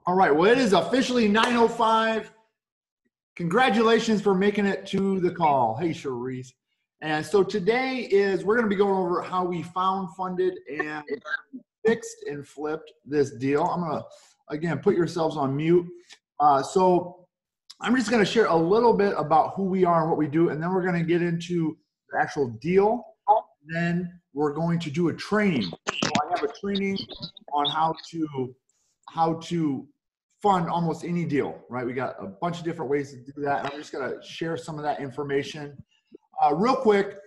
All right, well, it is officially 9:05. Congratulations for making it to the call. Hey, Cherise. And so today we're going to be going over how we found, funded, and fixed and flipped this deal. I'm going to, again, put yourselves on mute. So I'm just going to share a little bit about who we are and what we do, and then we're going to get into the actual deal. Then we're going to do a training. So I have a training on how to fund almost any deal, right? We got a bunch of different ways to do that. And I'm just going to share some of that information. Real quick,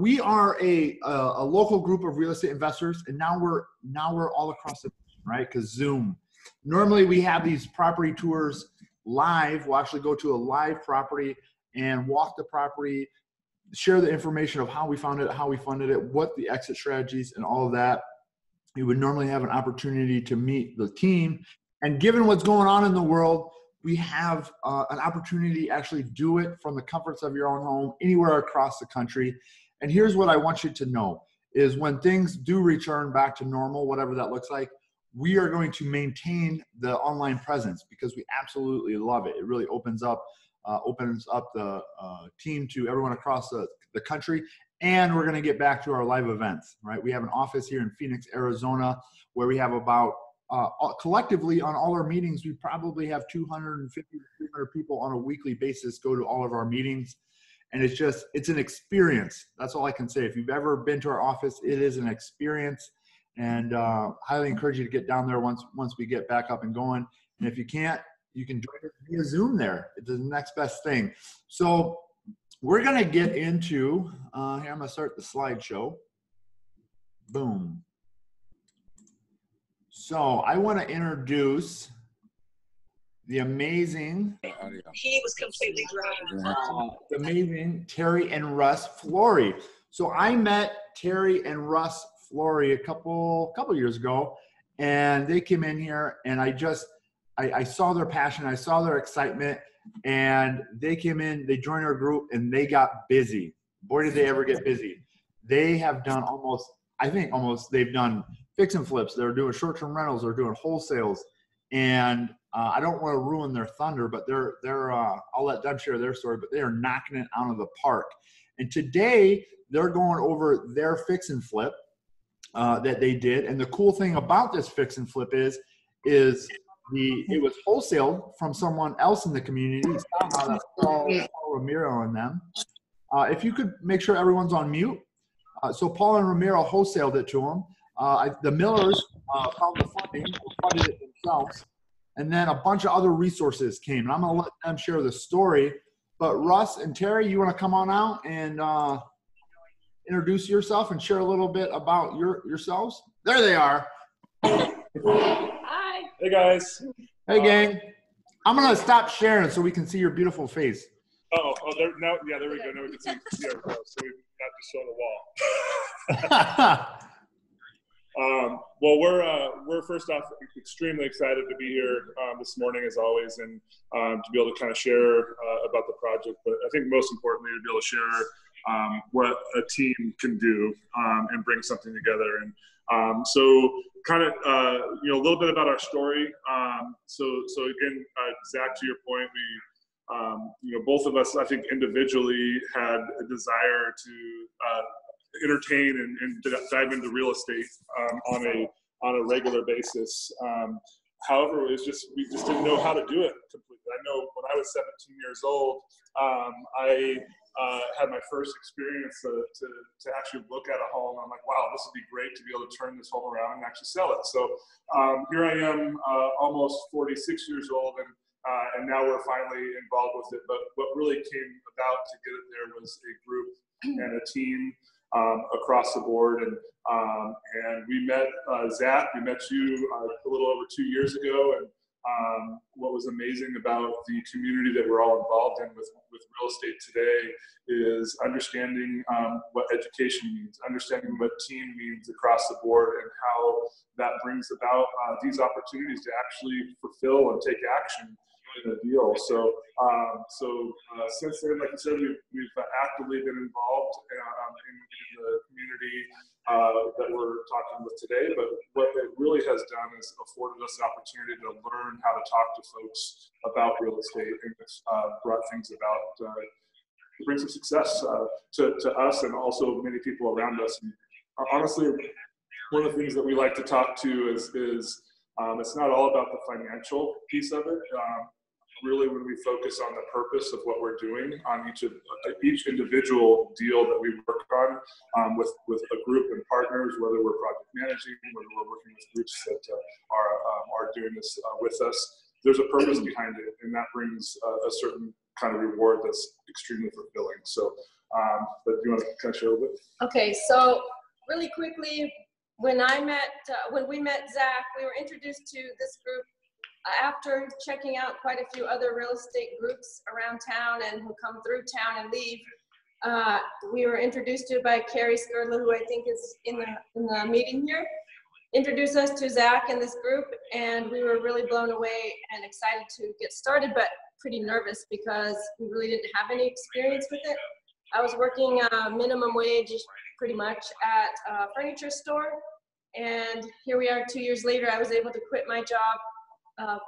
we are a local group of real estate investors, and now we're all across the nation, right? Because Zoom. Normally we have these property tours live. We'll actually go to a live property and walk the property, share the information of how we found it, how we funded it, what the exit strategies, and all of that. You would normally have an opportunity to meet the team. And given what's going on in the world, we have an opportunity to actually do it from the comforts of your own home, anywhere across the country. And here's what I want you to know is when things do return back to normal, whatever that looks like, we are going to maintain the online presence because we absolutely love it. It really opens up the team to everyone across the country. And we're going to get back to our live events, right? We have an office here in Phoenix, Arizona, where we have about collectively on all our meetings, we probably have 250 to 300 people on a weekly basis go to all of our meetings. And it's an experience. That's all I can say. If you've ever been to our office, it is an experience, and highly encourage you to get down there once we get back up and going. And if you can't, you can join us via Zoom there. It's the next best thing. So we're going to get into, here I'm going to start the slideshow. Boom. So I want to introduce the amazing, he was completely dry. The amazing Teri and Russ Flory. So I met Teri and Russ Flory a couple years ago, and they came in here, and I saw their passion, I saw their excitement, and they came in, they joined our group, and they got busy. Boy, did they ever get busy. They have done they've done fix and flips. They're doing short-term rentals. They're doing wholesales. And I don't want to ruin their thunder, but I'll let them share their story, but they are knocking it out of the park. And today they're going over their fix and flip that they did. And the cool thing about this fix and flip is it was wholesaled from someone else in the community. Somehow that's Paul Ramiro and them. If you could make sure everyone's on mute. So Paul and Ramiro wholesaled it to them. The Millers found the funding, funded it themselves, and then a bunch of other resources came. And I'm going to let them share the story. But Russ and Teri, you want to come on out and introduce yourself and share a little bit about yourselves? There they are. Hi. Hey guys. Hey gang. I'm going to stop sharing so we can see your beautiful face. Oh, there we go. Now we can see so we've not just shown the wall. Well, we're first off extremely excited to be here this morning, as always, and to be able to kind of share about the project. But I think most importantly, to be able to share what a team can do and bring something together. And so, kind of a little bit about our story. So again, Zach, to your point, we both of us, I think, individually had a desire to entertain and dive into real estate on a regular basis. However, we just didn't know how to do it completely. I know when I was 17 years old, I had my first experience to actually look at a home. I'm like, wow, this would be great to be able to turn this home around and actually sell it. So here I am, almost 46 years old, and now we're finally involved with it. But what really came about to get it there was a group and a team across the board, and we met Zach. We met you a little over 2 years ago, and what was amazing about the community that we're all involved in with real estate today is understanding what education means, understanding what team means across the board, and how that brings about these opportunities to actually fulfill and take action in a deal. So since then, like I said, we've actively been involved in the community that we're talking with today, but what it really has done is afforded us the opportunity to learn how to talk to folks about real estate, and it's brought things about to bring some success to us and also many people around us. And honestly, one of the things that we like to talk to is it's not all about the financial piece of it. Really, when we focus on the purpose of what we're doing on each individual deal that we work on with a group and partners, whether we're project managing, whether we're working with groups that are doing this with us, there's a purpose behind it, and that brings a certain kind of reward that's extremely fulfilling. So, but do you want to kind of share a little bit? Okay, so really quickly, when we met Zach, we were introduced to this group after checking out quite a few other real estate groups around town and who come through town and leave. We were introduced to by Carrie Skirla, who I think is in the meeting here, introduced us to Zach and this group, and we were really blown away and excited to get started, but pretty nervous because we really didn't have any experience with it. I was working minimum wage pretty much at a furniture store, and here we are 2 years later. I was able to quit my job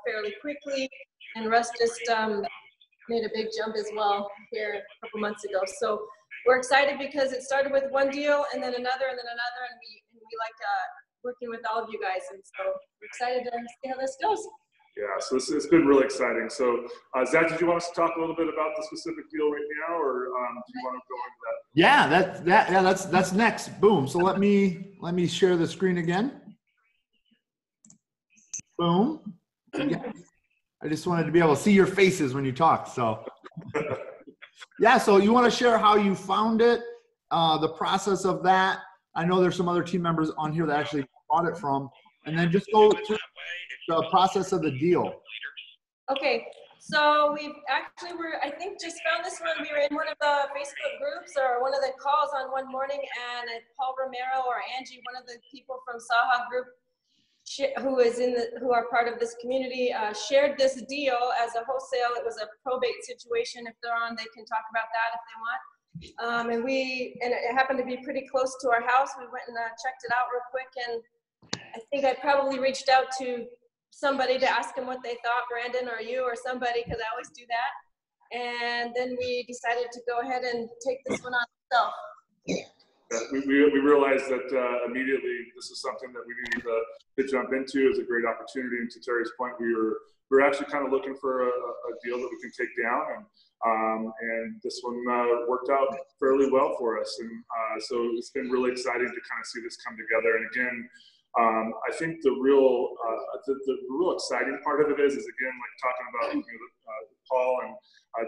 fairly quickly, and Russ just made a big jump as well here a couple months ago. So we're excited because it started with one deal and then another and then another, and we like working with all of you guys, and so we're excited to see how this goes. Yeah, so it's been really exciting. So Zach, did you want us to talk a little bit about the specific deal right now, or do you want to go into that? Yeah, that's next. Boom. So let me share the screen again. Boom. I just wanted to be able to see your faces when you talk. So yeah, so you want to share how you found it, the process of that. I know there's some other team members on here that actually bought it from, and then just go to the process of the deal. Okay, so I think just found this one. We were in one of the Facebook groups or one of the calls on one morning, and Paul Romero or Angie, one of the people from Saha Group, who are part of this community, shared this deal as a wholesale. It was a probate situation. If they're on, they can talk about that if they want. And it happened to be pretty close to our house. We went and checked it out real quick, and I think I probably reached out to somebody to ask them what they thought, Brandon or you or somebody, because I always do that. And then we decided to go ahead and take this one on ourselves. We realized that immediately this is something that we needed to jump into. It's a great opportunity, and to Terry's point, we were actually kind of looking for a deal that we can take down, and this one worked out fairly well for us, and so it's been really exciting to kind of see this come together. And again, I think the real exciting part of it is again, like talking about Paul and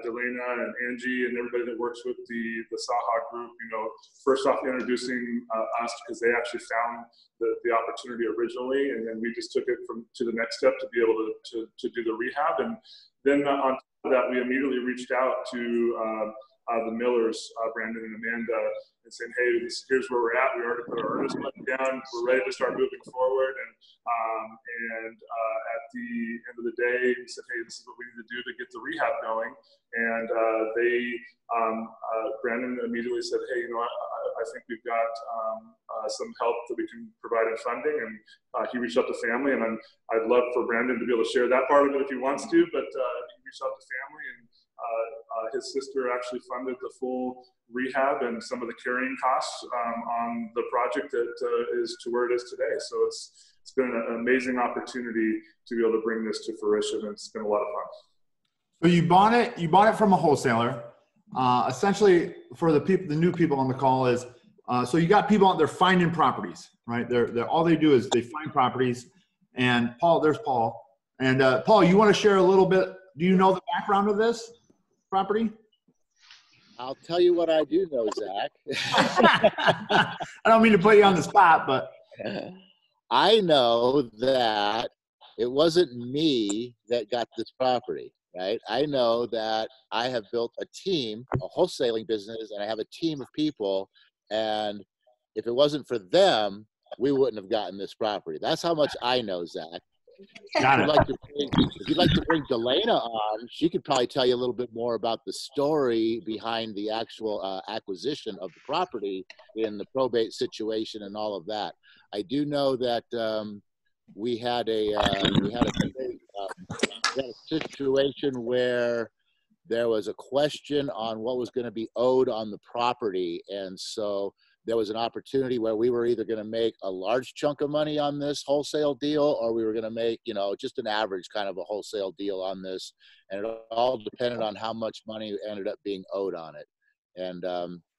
Delana and Angie and everybody that works with the Saha group, first off introducing us because they actually found the opportunity originally, and then we just took it to the next step to be able to do the rehab. And then on top of that, we immediately reached out to the Millers, Brandon and Amanda, and saying, hey, here's where we're at. We already put our earnest money down. We're ready to start moving forward. And at the end of the day, we said, hey, this is what we need to do to get the rehab going. And Brandon immediately said, hey, I think we've got some help that we can provide in funding. And he reached out to family, and I'd love for Brandon to be able to share that part of it if he wants to, but he reached out to family, and his sister actually funded the full rehab and some of the carrying costs on the project that is to where it is today. So it's been an amazing opportunity to be able to bring this to fruition, and it's been a lot of fun. So you bought it from a wholesaler. Essentially, for the new people on the call is, so you got people out there finding properties, right? They're all they do is they find properties. And there's Paul. And Paul, you want to share a little bit? Do you know the background of this property? I'll tell you what I do know, Zach. I don't mean to put you on the spot, but I know that it wasn't me that got this property, right? I know that I have built a team, a wholesaling business, and I have a team of people. And if it wasn't for them, we wouldn't have gotten this property. That's how much I know, Zach. Got it. If you'd like to bring Delana on, she could probably tell you a little bit more about the story behind the actual acquisition of the property in the probate situation and all of that. I do know that we had a situation where there was a question on what was going to be owed on the property, and so there was an opportunity where we were either going to make a large chunk of money on this wholesale deal, or we were going to make, you know, just an average kind of a wholesale deal on this. And it all depended on how much money ended up being owed on it. And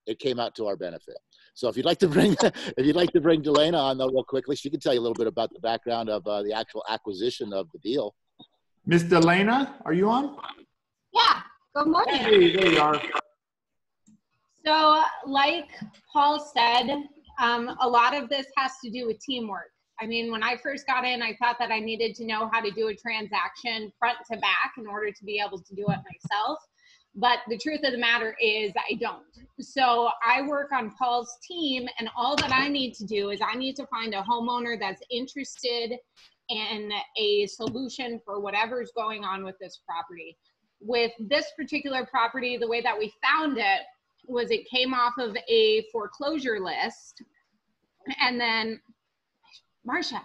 it came out to our benefit. So if you'd like to bring, Delana on though real quickly, she can tell you a little bit about the background of the actual acquisition of the deal. Miss Delana, are you on? Yeah, good morning. Hey, there you are. So like Paul said, a lot of this has to do with teamwork. I mean, when I first got in, I thought that I needed to know how to do a transaction front to back in order to be able to do it myself. But the truth of the matter is I don't. So I work on Paul's team, and all that I need to do is I need to find a homeowner that's interested in a solution for whatever's going on with this property. With this particular property, the way that we found it was it came off of a foreclosure list, and then Marsha,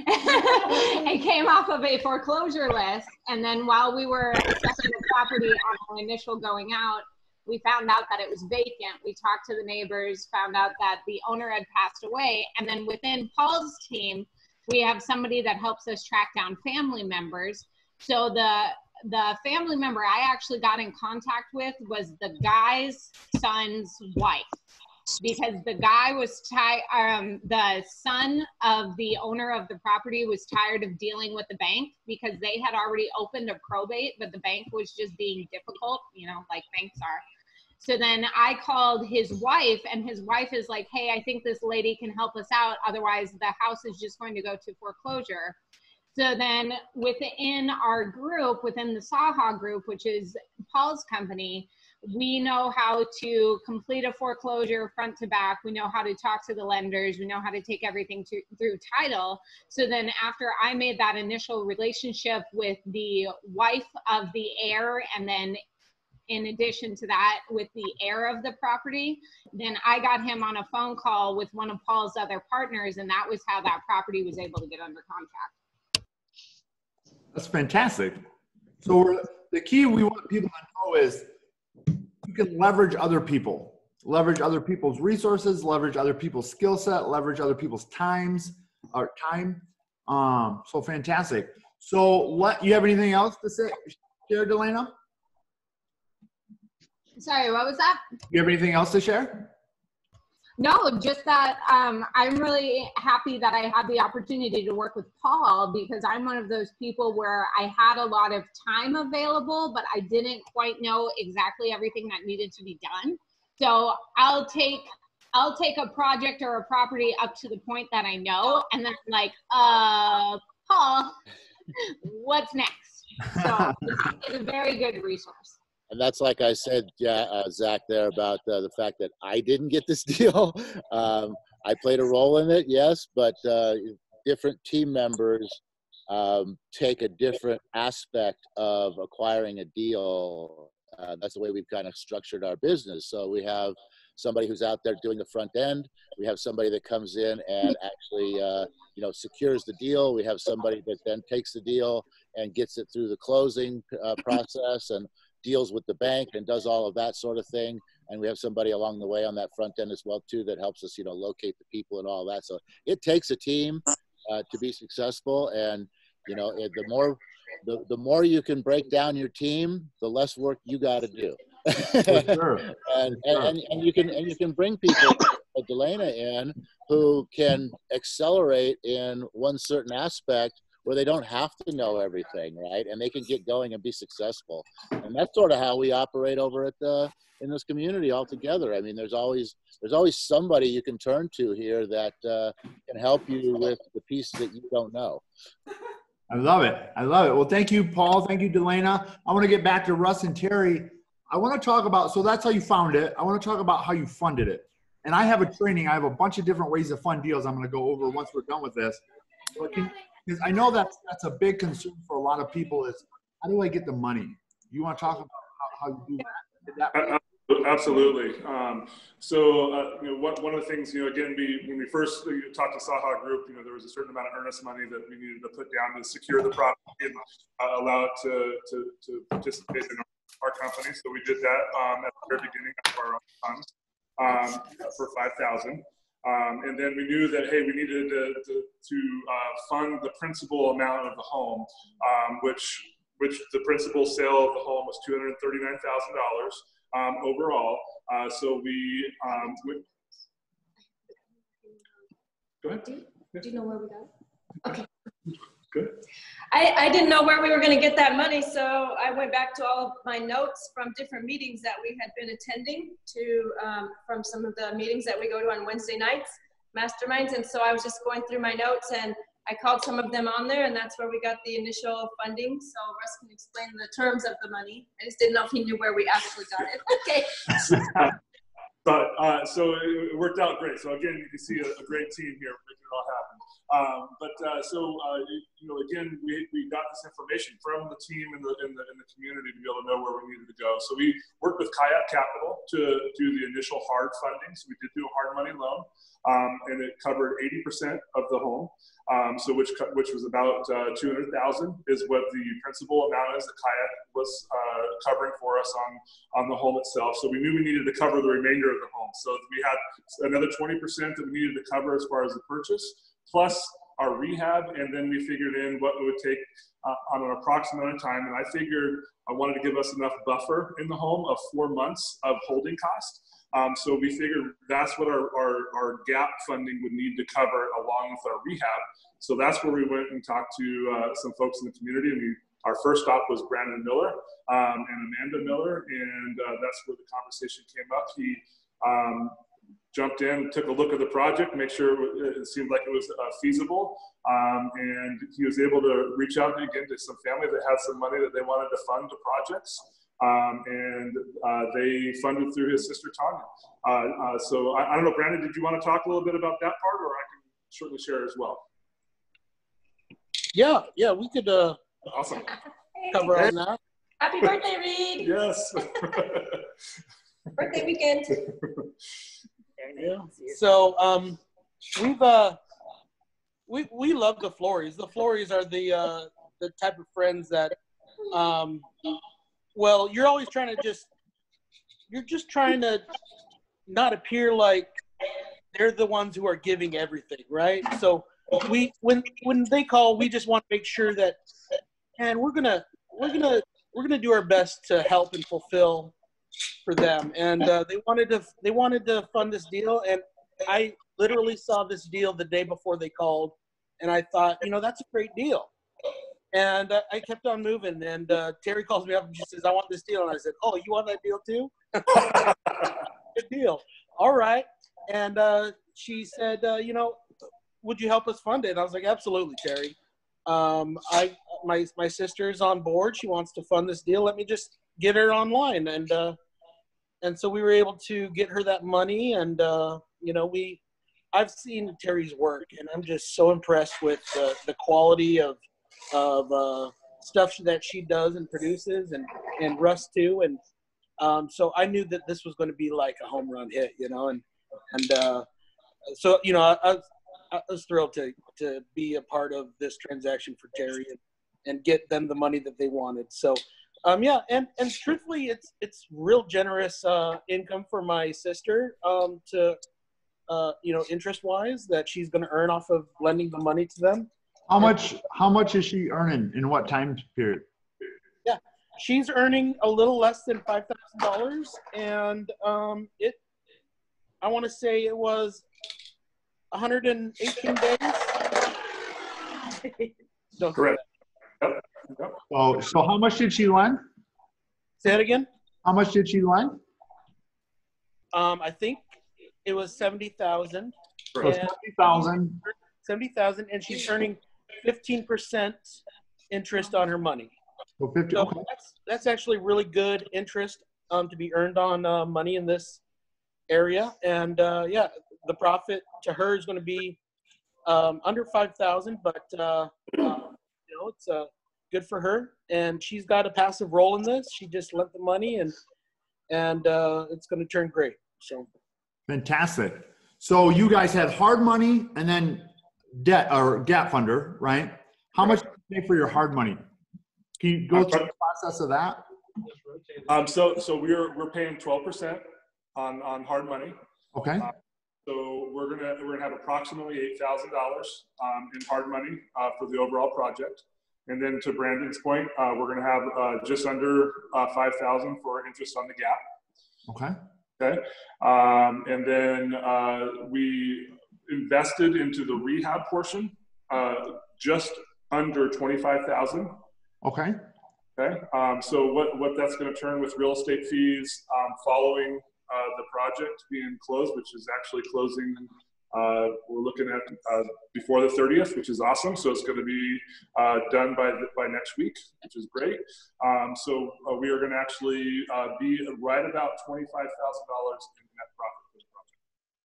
it came off of a foreclosure list, and then while we were assessing the property on our initial going out, we found out that it was vacant. We talked to the neighbors, found out that the owner had passed away, and then within Paul's team, we have somebody that helps us track down family members. So the family member I actually got in contact with was the guy's son's wife, because the guy was the son of the owner of the property was tired of dealing with the bank, because they had already opened a probate, but the bank was just being difficult, you know, like banks are. So then I called his wife, and his wife is like, hey, I think this lady can help us out. Otherwise, the house is just going to go to foreclosure. So then within our group, within the Saha group, which is Paul's company, we know how to complete a foreclosure front to back. We know how to talk to the lenders. We know how to take everything through title. So then after I made that initial relationship with the wife of the heir, and then in addition to that with the heir of the property, then I got him on a phone call with one of Paul's other partners, and that was how that property was able to get under contract. That's fantastic. So the key we want people to know is you can leverage other people, leverage other people's resources, leverage other people's skill set, leverage other people's time. So fantastic. So you have anything else to say, share, Delana? Sorry, what was that? You have anything else to share? No, just that I'm really happy that I had the opportunity to work with Paul, because I'm one of those people where I had a lot of time available, but I didn't quite know exactly everything that needed to be done. So I'll take a project or a property up to the point that I know, and then I'm like, Paul, what's next? So it's a very good resource. And that's like I said, Zach, there about the fact that I didn't get this deal. I played a role in it, yes, but different team members take a different aspect of acquiring a deal. That's the way we've kind of structured our business. So we have somebody who's out there doing the front end. We have somebody that comes in and actually, secures the deal. We have somebody that then takes the deal and gets it through the closing process and deals with the bank and does all of that sort of thing. And we have somebody along the way on that front end as well too that helps us, locate the people and all that. So it takes a team to be successful. And the more you can break down your team, the less work you got to do. For sure. and you can bring people like Delana in who can accelerate in one certain aspect where they don't have to know everything, right? And they can get going and be successful. And that's sort of how we operate over at in this community altogether. I mean, there's always somebody you can turn to here that can help you with the piece that you don't know. I love it. I love it. Well, thank you, Paul. Thank you, Delana. I want to get back to Russ and Teri. I want to talk about, so that's how you found it. I want to talk about how you funded it. And I have a training. I have a bunch of different ways to fund deals I'm going to go over once we're done with this. But Because I know that's a big concern for a lot of people is, how do I get the money? You want to talk about how you do that? Absolutely. One of the things, again, when we first talked to Saha Group, there was a certain amount of earnest money that we needed to put down to secure the property and allow it to participate in our company. So we did that at the very beginning of our own funds for $5,000. And then we knew that, hey, we needed to fund the principal amount of the home, which the principal sale of the home was $239,000 overall. So we go ahead. Do you know where we got it? Okay. Good. I didn't know where we were going to get that money, so I went back to all of my notes from different meetings that we had been attending from some of the meetings that we go to on Wednesday nights, masterminds. And so I was just going through my notes and I called some of them on there, and that's where we got the initial funding. So Russ can explain the terms of the money. I just didn't know if he knew where we actually got it. Okay. So it worked out great. So again, you can see a great team here making it all happen. Again, we got this information from the team in the community to be able to know where we needed to go. So we worked with Kayak Capital to do the initial hard funding. So we did do a hard money loan, and it covered 80% of the home. Which was about $200,000 is what the principal amount is that Kayak was covering for us on the home itself. So we knew we needed to cover the remainder of the home. So we had another 20% that we needed to cover as far as the purchase, plus our rehab, and then we figured in what it would take on an approximate amount of time. And I figured I wanted to give us enough buffer in the home of 4 months of holding cost. So we figured that's what our gap funding would need to cover along with our rehab. So that's where we went and talked to some folks in the community. And our first stop was Brandon Miller and Amanda Miller. And that's where the conversation came up. He jumped in, took a look at the project, make sure it seemed like it was feasible. And he was able to reach out again to some family that had some money that they wanted to fund to projects. They funded through his sister Tanya. So I don't know, Brandon, did you want to talk a little bit about that part, or I can certainly share as well? Yeah, we could awesome. cover on that. Happy birthday, Reed. Yes. Birthday weekend. Yeah. So we love the Flories. The Flories are the type of friends that well, you're always trying to you're just trying to not appear like they're the ones who are giving everything, right? So when they call, we just want to make sure that, and we're gonna do our best to help and fulfill for them. And they wanted to fund this deal, and I literally saw this deal the day before they called, and I thought, that's a great deal. And I kept on moving, and Teri calls me up and she says, I want this deal. And I said, oh, you want that deal too? Good deal. All right. And she said, would you help us fund it? And I was like, absolutely, Teri. My sister's on board. She wants to fund this deal. Let me just get her online. And so we were able to get her that money. And, I've seen Teri's work, and I'm just so impressed with the quality of stuff that she does and produces, and Russ too. And so I knew that this was going to be like a home run hit, so I was thrilled to be a part of this transaction for Teri and get them the money that they wanted. So and truthfully, it's real generous income for my sister to interest wise that she's going to earn off of lending the money to them. How much is she earning in what time period? Yeah, she's earning a little less than $5,000, and I want to say it was 118 days. Don't correct. Yep. So how much did she lend? Say it again. How much did she lend? I think it was 70,000. So 70,000. 70,000, and she's earning 15% interest on her money. So 50. So okay. That's actually really good interest to be earned on money in this area. And the profit to her is going to be under 5,000, but know, it's good for her. And she's got a passive role in this. She just lent the money, and it's going to turn great. So Fantastic. So you guys had hard money and then debt or gap funder, right? How much did you pay for your hard money? Can you go through the process of that? So we're paying 12% on hard money. Okay. So we're gonna have approximately $8,000 in hard money for the overall project, and then to Brandon's point, we're gonna have just under 5,000 for interest on the gap. Okay. Okay, and then we invested into the rehab portion just under 25,000. Okay. Okay, so what that's going to turn with real estate fees following the project being closed, which is actually closing, we're looking at before the 30th, which is awesome. So it's going to be done by next week, which is great. So we are going to actually be right about $25,000 in net profit for the project.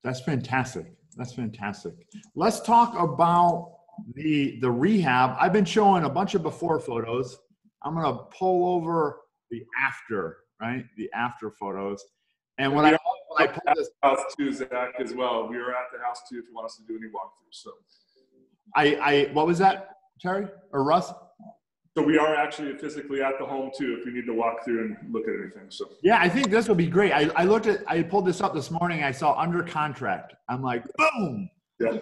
That's fantastic. That's fantastic. Let's talk about the rehab. I've been showing a bunch of before photos. I'm going to pull over the after, right? The after photos. And when I pull this house too, Zach, as well. We are at the house too if you want us to do any walkthroughs. So what was that, Terry or Russ? So we are actually physically at the home too if you need to walk through and look at anything. So yeah, I think this would be great. I pulled this up this morning. I saw under contract. I'm like, boom. Yeah.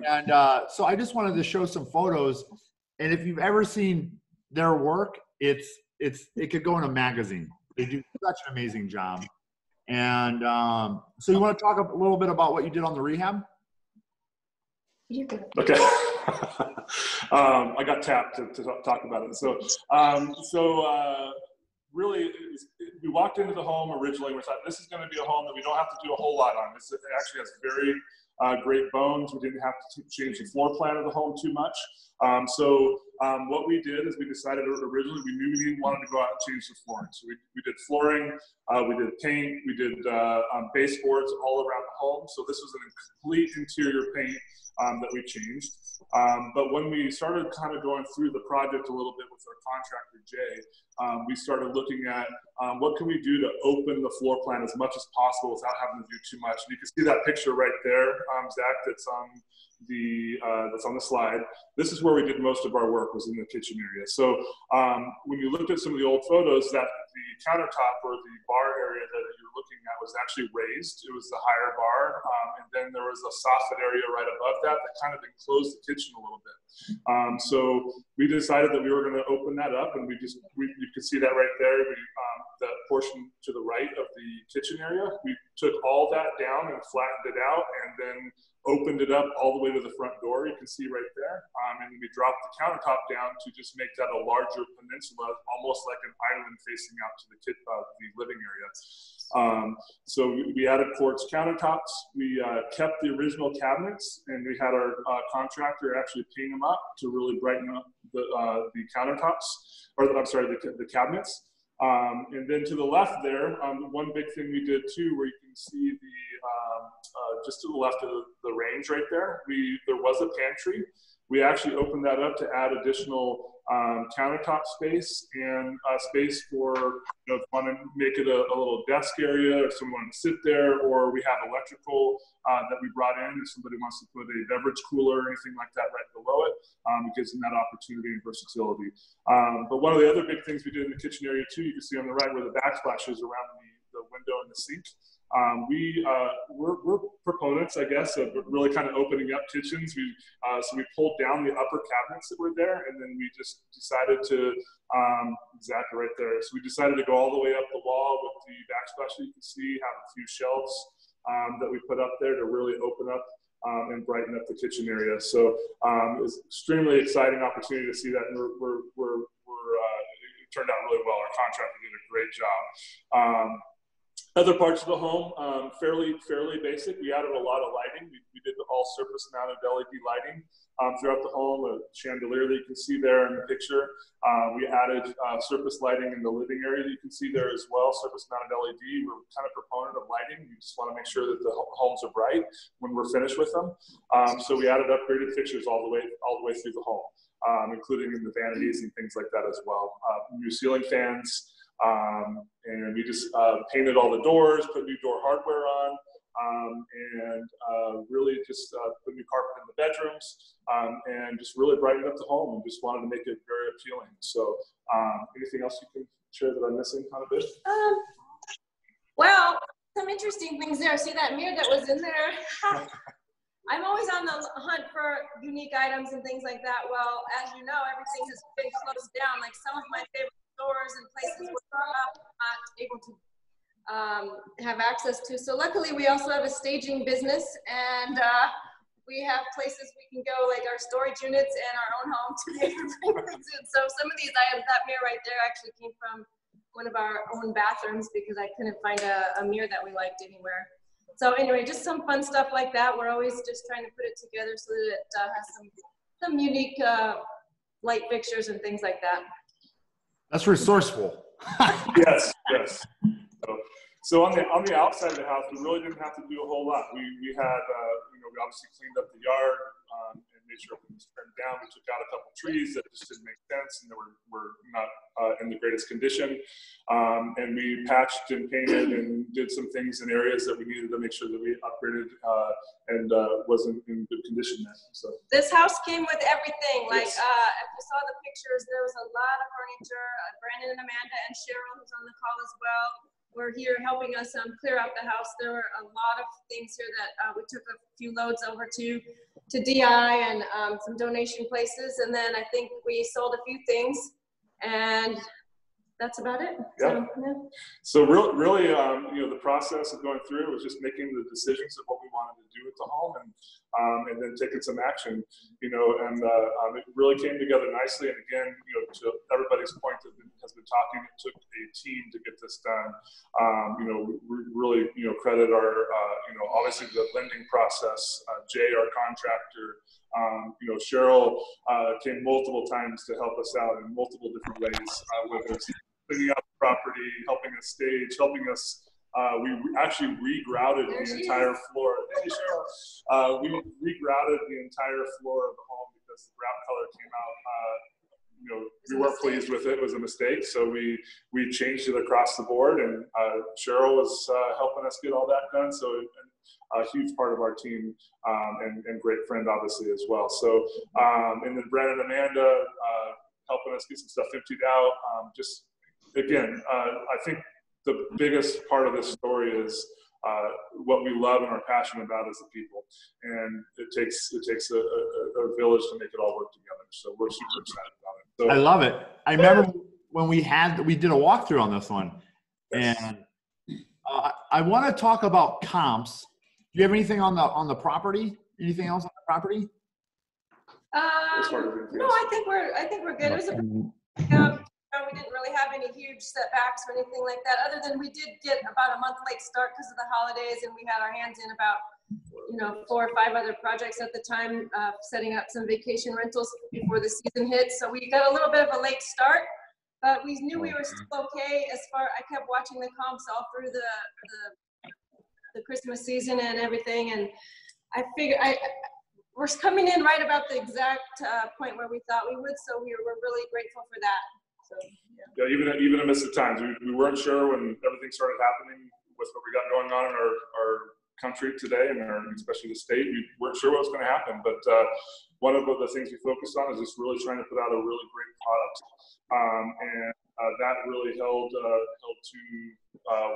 And so I just wanted to show some photos. And if you've ever seen their work, it could go in a magazine. They do such an amazing job. And so you want to talk a little bit about what you did on the rehab? Okay. I got tapped to talk about it. So really, we walked into the home originally. We thought this is going to be a home that we don't have to do a whole lot on. It actually has very great bones. We didn't have to change the floor plan of the home too much. What we did is we decided originally we knew we didn't want to go out and change the flooring. So we did flooring, we did paint, we did baseboards all around the home. So this was a complete interior paint that we changed. But when we started kind of going through the project a little bit with our contractor, Jay, we started looking at what can we do to open the floor plan as much as possible without having to do too much. And you can see that picture right there, Zach, that's on the slide. This is where we did most of our work, was in the kitchen area. So when you looked at some of the old photos, that the countertop or the bar area that you're looking at was actually raised. It was the higher bar, and then there was a soffit area right above that kind of enclosed the kitchen a little bit. So we decided that we were going to open that up, and you can see that right there. The portion to the right of the kitchen area, we took all that down and flattened it out, and then opened it up all the way to the front door. You can see right there. And we dropped the countertop down to just make that a larger peninsula, almost like an island facing out to the living area. So we added quartz countertops. We kept the original cabinets, and we had our contractor actually paint them up to really brighten up the countertops, or I'm sorry, the cabinets. And then to the left there, one big thing we did too, where you can see just to the left of the range right there, there was a pantry. We actually opened that up to add additional countertop space and space for, if you want to make it a little desk area, if someone wants to sit there, or we have electrical that we brought in if somebody wants to put a beverage cooler or anything like that right below it. It gives them that opportunity and versatility. But one of the other big things we did in the kitchen area too, you can see on the right where the backsplash is around the window and the sink. We're proponents, I guess, of really kind of opening up kitchens. So we pulled down the upper cabinets that were there, and then we just decided to, exactly right there. So we decided to go all the way up the wall with the backsplash that you can see, have a few shelves that we put up there to really open up and brighten up the kitchen area. So it was an extremely exciting opportunity to see that, and it turned out really well. Our contractor did a great job. Other parts of the home, fairly basic. We added a lot of lighting. We did the all surface mounted LED lighting throughout the home, a chandelier that you can see there in the picture. We added surface lighting in the living area that you can see there as well, surface mounted LED. We're kind of proponent of lighting. We just want to make sure that the homes are bright when we're finished with them. So we added upgraded fixtures all the way through the home. including in the vanities and things like that as well. New ceiling fans, and we just painted all the doors, put new door hardware on, and really just put new carpet in the bedrooms, and just really brightened up the home, and just wanted to make it very appealing. So anything else you can share that I'm missing on a bit? Well, some interesting things there. See that mirror that was in there? I'm always on the hunt for unique items and things like that. Well, as you know, everything has been closed down. Like some of my favorite stores and places were not able to have access to. So luckily we also have a staging business, and we have places we can go, like our storage units and our own home, to be able to bring things in. So some of these items, that mirror right there actually came from one of our own bathrooms because I couldn't find a mirror that we liked anywhere. So anyway, just some fun stuff like that. We're always just trying to put it together so that it has some unique light fixtures and things like that. That's resourceful. Yes, yes. So on the outside of the house, we really didn't have to do a whole lot. We had, we obviously cleaned up the yard and made sure everything was trimmed down. We took out a couple trees that just didn't make sense and that were not in the greatest condition. And we patched and painted and did some things in areas that we needed to make sure that we upgraded and wasn't in good condition then. So this house came with everything. Like yes. If you saw the pictures, there was a lot of furniture. Brandon and Amanda and Cheryl, who's on the call as well, were here helping us clear out the house. There were a lot of things here that we took a few loads over to DI and some donation places. And then I think we sold a few things, and that's about it. Yeah. So really, the process of going through it was just making the decisions of what we wanted to do with the home, and then taking some action, and it really came together nicely. And again, to everybody's point that has been talking, it took a team to get this done. We really, credit our, obviously the lending process, Jay, our contractor, Cheryl came multiple times to help us out in multiple different ways, whether it's cleaning up the property, helping us stage, helping us. We actually regrouted the entire floor. We regrouted the entire floor of the home because the grout color came out. We weren't pleased with it. It was a mistake. So we changed it across the board, and Cheryl was helping us get all that done. So a huge part of our team, and great friend obviously as well. So and then Brandon and Amanda helping us get some stuff emptied out. Again, I think the biggest part of this story is what we love and are passionate about as the people, and it takes a village to make it all work together. So we're super excited about it. So, I love it. I remember when we did a walkthrough on this one, yes. and I want to talk about comps. Do you have anything on the property? Anything else on the property? No, I think we're good. It was we didn't really have any huge setbacks or anything like that, other than we did get about a month late start because of the holidays, and we had our hands in about 4 or 5 other projects at the time, setting up some vacation rentals before the season hit. So we got a little bit of a late start, but we knew we were still okay. I kept watching the comps all through the Christmas season and everything, and I figured we're coming in right about the exact point where we thought we would. So we're really grateful for that. So, yeah, even amidst the times, we weren't sure when everything started happening with what we got going on in our country today, and especially the state. We weren't sure what was going to happen, but one of the things we focused on is just really trying to put out a really great product, and that really held to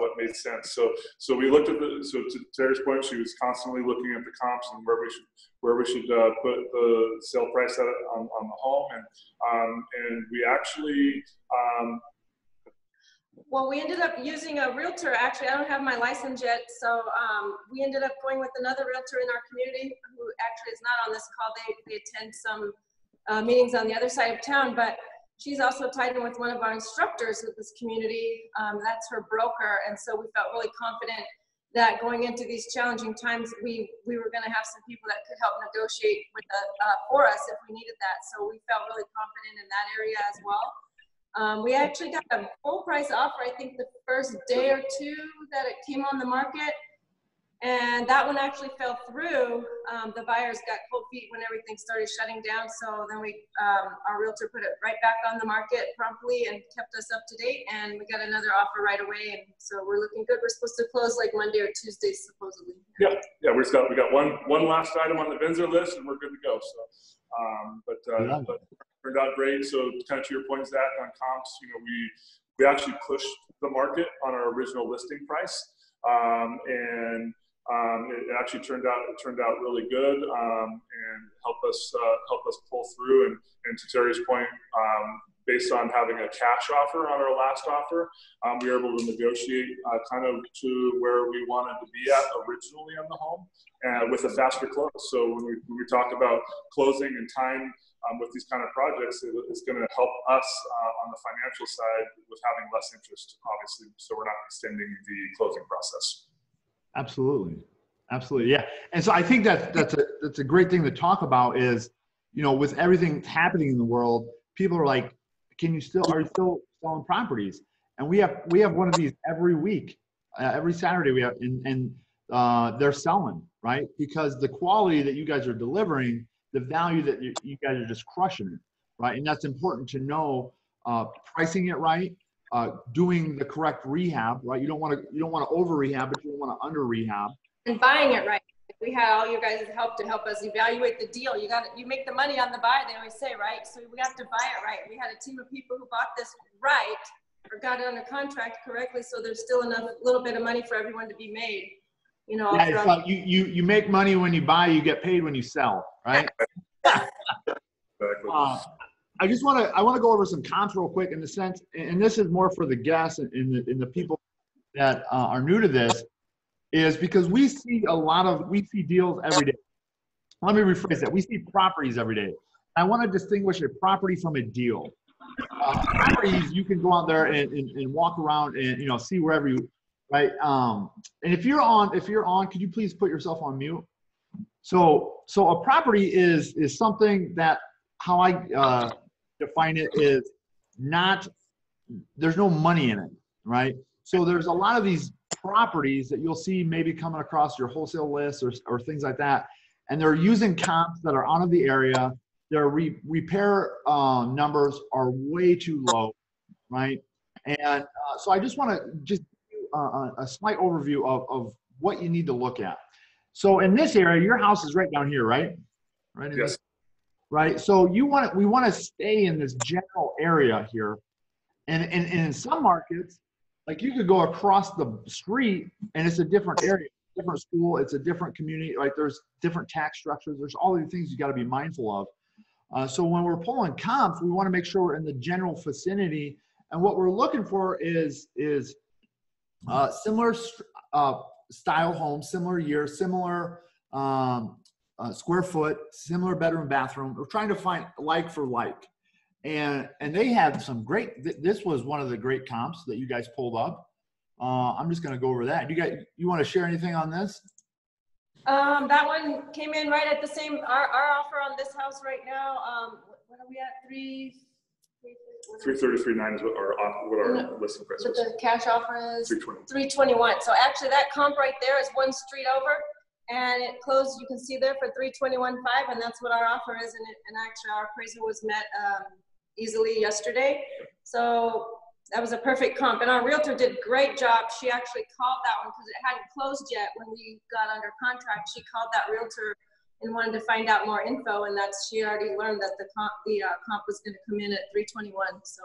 what made sense. So we looked at to Teri's point, she was constantly looking at the comps and where we should put the sale price at on the home, and we actually. Well, we ended up using a realtor. Actually, I don't have my license yet, so we ended up going with another realtor in our community who actually is not on this call. They attend some meetings on the other side of town, but she's also tied in with one of our instructors with this community. That's her broker, and so we felt really confident that going into these challenging times, we were going to have some people that could help negotiate for us if we needed that. So we felt really confident in that area as well. We actually got a full price offer, I think the first day or two that it came on the market. And that one actually fell through. The buyers got cold feet when everything started shutting down. So then our realtor put it right back on the market promptly and kept us up to date. And we got another offer right away. And so we're looking good. We're supposed to close like Monday or Tuesday, supposedly. Yeah, we got one last item on the Windsor list, and we're good to go. So, but turned out great. So kind of to your point, Zach, on comps, we actually pushed the market on our original listing price, and it actually turned out really good, and helped us pull through. And to Teri's point, based on having a cash offer on our last offer, we were able to negotiate kind of to where we wanted to be at originally on the home, with a faster close. So when we talk about closing and time with these kind of projects, it's going to help us on the financial side with having less interest, obviously, so we're not extending the closing process. Absolutely, yeah. And so I think that's a great thing to talk about is, with everything happening in the world, people are like, are you still selling properties? And we have one of these every week, every Saturday we have, and they're selling, right? Because the quality that you guys are delivering, the value that you guys are just crushing it, right? And that's important to know, pricing it right, doing the correct rehab, right? You don't want to over rehab, but you don't want to under rehab. And buying it right. We had all your guys' help to help us evaluate the deal. You make the money on the buy, they always say, right? So we have to buy it right. We had a team of people who bought this right, or got it under contract correctly, so there's still little bit of money for everyone to be made. Yeah, it's like you make money when you buy, you get paid when you sell, right? I want to go over some comps real quick in the sense, and this is more for the guests and the people that are new to this, is because we see deals every day. Let me rephrase that. We see properties every day. I want to distinguish a property from a deal. Properties, you can go out there and walk around and see wherever you, right? And if you're on, could you please put yourself on mute? So a property is something that, how I define it, is there's no money in it, right? So there's a lot of these properties that you'll see maybe coming across your wholesale list or things like that, and they're using comps that are out of the area. Their repair numbers are way too low, right? And so I just want to give you a slight overview of what you need to look at. So in this area, your house is right down here, right? Right. Yes. Right. So we want to stay in this general area here, and in some markets, like you could go across the street and it's a different area, different school, it's a different community. Like there's different tax structures. There's all these things you got to be mindful of. So when we're pulling comps, we want to make sure we're in the general vicinity, and what we're looking for is similar style home, similar year, similar square foot, similar bedroom, bathroom. We're trying to find like for like. And they had some great, this was one of the great comps that you guys pulled up. I'm just going to go over that. You want to share anything on this? That one came in right at the same, our offer on this house right now, what are we at, 333.9 is what our listing price was. The cash offer is 321. So actually that comp right there is one street over, and it closed, you can see there, for 321.5, and that's what our offer is. And actually our appraisal was met easily yesterday. So that was a perfect comp, and our realtor did a great job. She actually called that one because it hadn't closed yet when we got under contract. She called that realtor and wanted to find out more info, and she already learned that the comp was going to come in at 321. So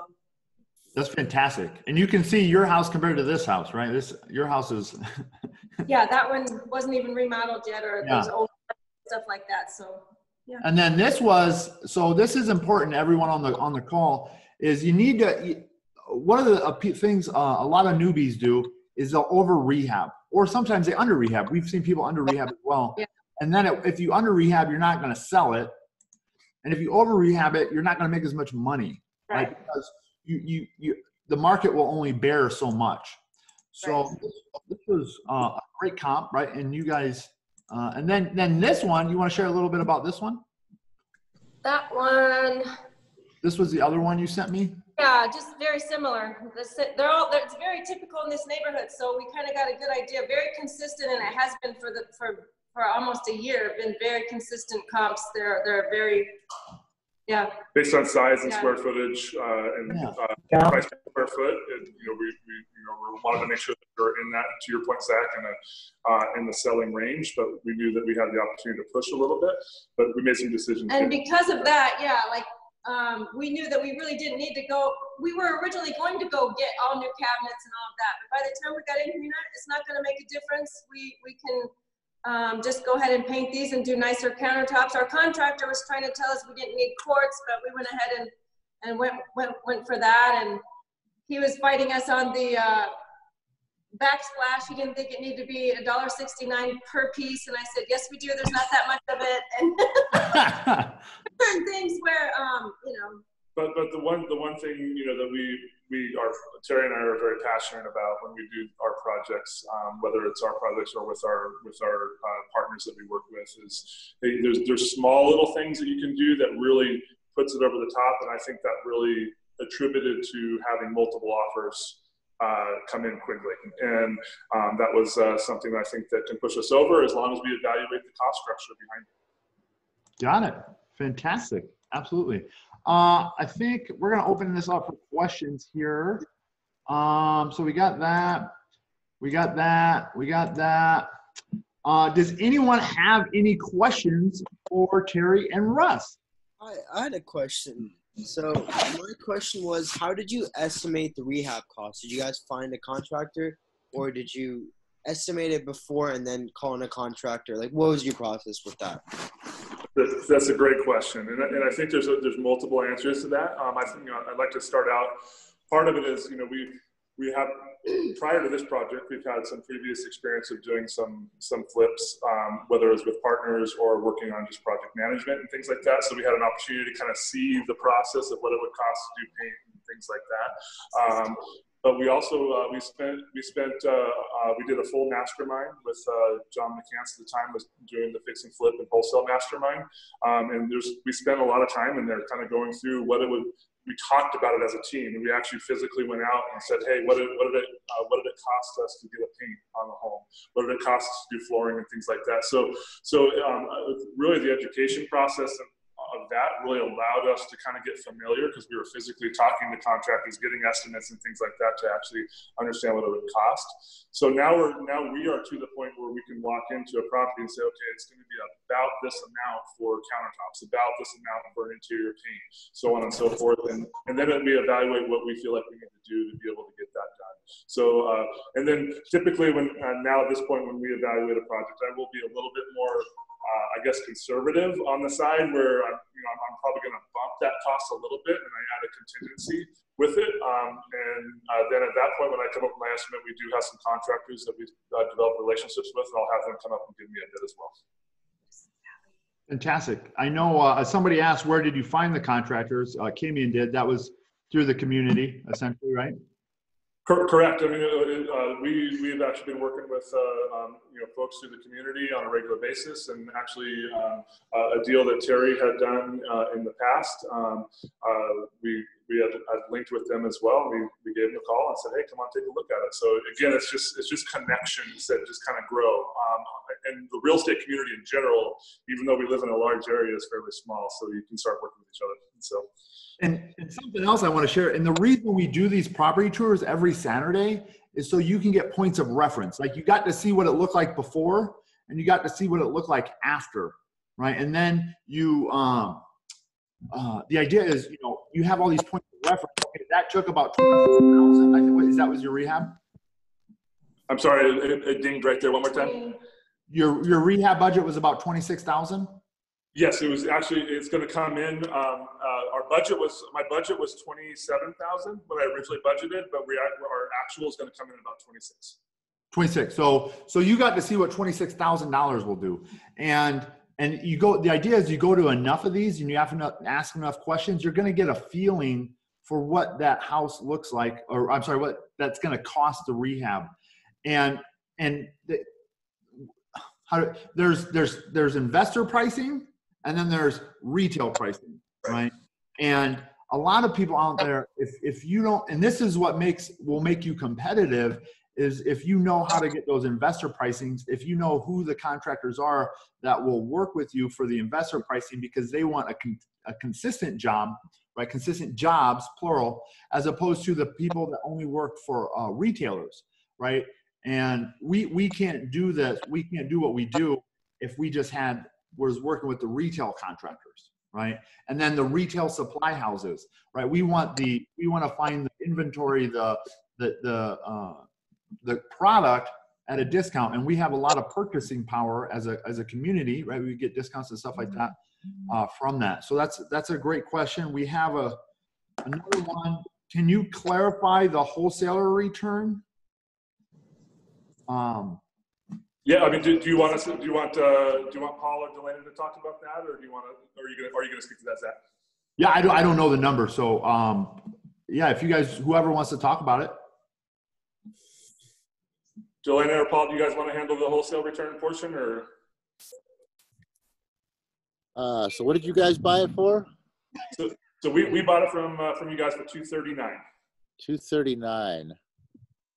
that's fantastic. And you can see your house compared to this house, right? Your house is yeah, that one wasn't even remodeled yet, or those old stuff like that. So yeah. And then this is important to everyone on the call, is you need to, one of the things a lot of newbies do is they'll over rehab, or sometimes they under rehab. We've seen people under rehab as well. Yeah. And then if you under rehab, you're not going to sell it. And if you over rehab it, you're not going to make as much money, right? Because the market will only bear so much. So this was a great comp, right? And you guys, and then this one, you want to share a little bit about this one? That one. This was the other one you sent me? Yeah, Yeah, just very similar. It's very typical in this neighborhood. So we kind of got a good idea, very consistent, and it has been for almost a year, been very consistent comps. They're very, yeah. Based on size and square footage and price per square foot, we wanted to make sure that we're in that, to your point, Zach, in the selling range, but we knew that we had the opportunity to push a little bit, but we made some decisions. And because of that, we knew that we really didn't need to go. We were originally going to go get all new cabinets and all of that, but by the time we got in here, it's not going to make a difference. We can just go ahead and paint these and do nicer countertops. Our contractor was trying to tell us we didn't need quartz, but we went ahead and went for that. And he was fighting us on the backsplash. He didn't think it needed to be $1.69 per piece, and I said, yes, we do. There's not that much of it, and certain things where But the one thing that Teri and I are very passionate about when we do our projects, whether it's our projects or with our partners that we work with, is there's small little things that you can do that really puts it over the top, and I think that really attributed to having multiple offers come in quickly, and that was something that I think that can push us over as long as we evaluate the cost structure behind it. Got it. Fantastic. Absolutely. I think we're going to open this up for questions here. So we got that. Does anyone have any questions for Teri and Russ? I had a question. So my question was, how did you estimate the rehab cost? Did you guys find a contractor, or did you estimate it before and then call in a contractor? Like, what was your process with that? That's a great question, and I think there's multiple answers to that. I think I'd like to start out. Part of it is we have, prior to this project, we've had some previous experience of doing some flips, whether it's with partners or working on just project management and things like that. So we had an opportunity to kind of see the process of what it would cost to do paint and things like that. But we also we did a full mastermind with John McCants at the time was doing the fix and flip and wholesale mastermind, and we spent a lot of time in there kind of going through what it would. We talked about it as a team, and we actually physically went out and said, "Hey, what did it cost us to get a paint on the home? What did it cost us to do flooring and things like that?" So really the education process of that really allowed us to kind of get familiar, because we were physically talking to contractors, getting estimates and things like that to actually understand what it would cost. So now we are to the point where we can walk into a property and say, okay, it's going to be about this amount for countertops, about this amount for an interior paint, so on and so forth, and then we evaluate what we feel like we need to do to be able to get that done. So and then typically now at this point when we evaluate a project, I will be a little bit more conservative on the side, where I'm probably going to bump that cost a little bit, and I add a contingency with it. Then at that point, when I come up with my estimate, we do have some contractors that we've developed relationships with, and I'll have them come up and give me a bid as well. Fantastic. I know somebody asked, where did you find the contractors? Kamian did. That was through the community, essentially, right? Correct. I mean, we've actually been working with folks through the community on a regular basis, and actually a deal that Teri had done in the past, we had linked with them as well. We gave them a call and said, "Hey, come on, take a look at it." So again, it's just connections that just kind of grow. And the real estate community in general, even though we live in a large area, is fairly small, so you can start working with each other. So. And something else I want to share, and the reason we do these property tours every Saturday is so you can get points of reference. Like, you got to see what it looked like before, and you got to see what it looked like after, right? And then you, the idea is, you have all these points of reference. Okay, that took about 26,000. I think, that was your rehab? I'm sorry, it dinged right there. One more time. Your rehab budget was about 26,000? Yes, it was actually. It's going to come in. My budget was 27,000 when I originally budgeted, but our actual is going to come in about 26. 26. So you got to see what $26,000 will do, and you go. The idea is you go to enough of these, and you have to ask enough questions. You're going to get a feeling for what that house looks like, or I'm sorry, what that's going to cost the rehab, there's investor pricing. And then there's retail pricing, right? And a lot of people out there, if you don't, and this is what will make you competitive, is if you know how to get those investor pricings, if you know who the contractors are that will work with you for the investor pricing, because they want a consistent job, right? Consistent jobs, plural, as opposed to the people that only work for retailers, right? And we can't do this. We can't do what we do if we just was working with the retail contractors, right? And then the retail supply houses, right? We want to find the inventory, the product at a discount, and we have a lot of purchasing power as a community, right? We get discounts and stuff like that from that. So that's a great question. We have another one. Can you clarify the wholesaler return? Yeah, I mean, do you want Paul or Delaney to talk about that, or are you gonna speak to that, Zach? Yeah, I don't know the number, so yeah, if you guys, whoever wants to talk about it. Delaney or Paul, do you guys want to handle the wholesale return portion, or? So what did you guys buy it for? So we bought it from you guys for $239. $239.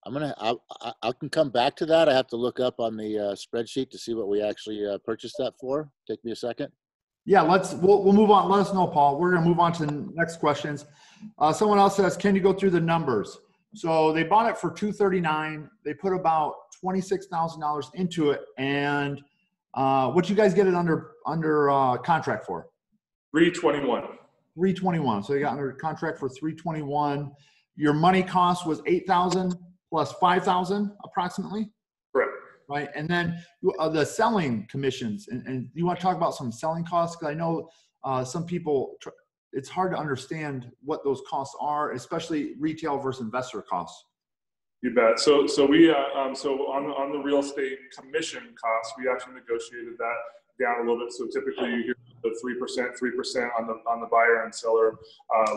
I can come back to that. I have to look up on the spreadsheet to see what we actually purchased that for. Take me a second. Yeah, we'll move on. Let us know, Paul. We're going to move on to the next questions. Someone else says, can you go through the numbers? So they bought it for $239. They put about $26,000 into it. And what you guys get it under contract for? $321. $321. So they got under contract for $321. Your money cost was $8,000 plus $5,000 approximately. Correct. Right. And then the selling commissions, and you want to talk about some selling costs? Because I know some people, it's hard to understand what those costs are, especially retail versus investor costs. You bet. So we on the real estate commission costs, we actually negotiated that down a little bit. So typically you hear the 3% on the buyer and seller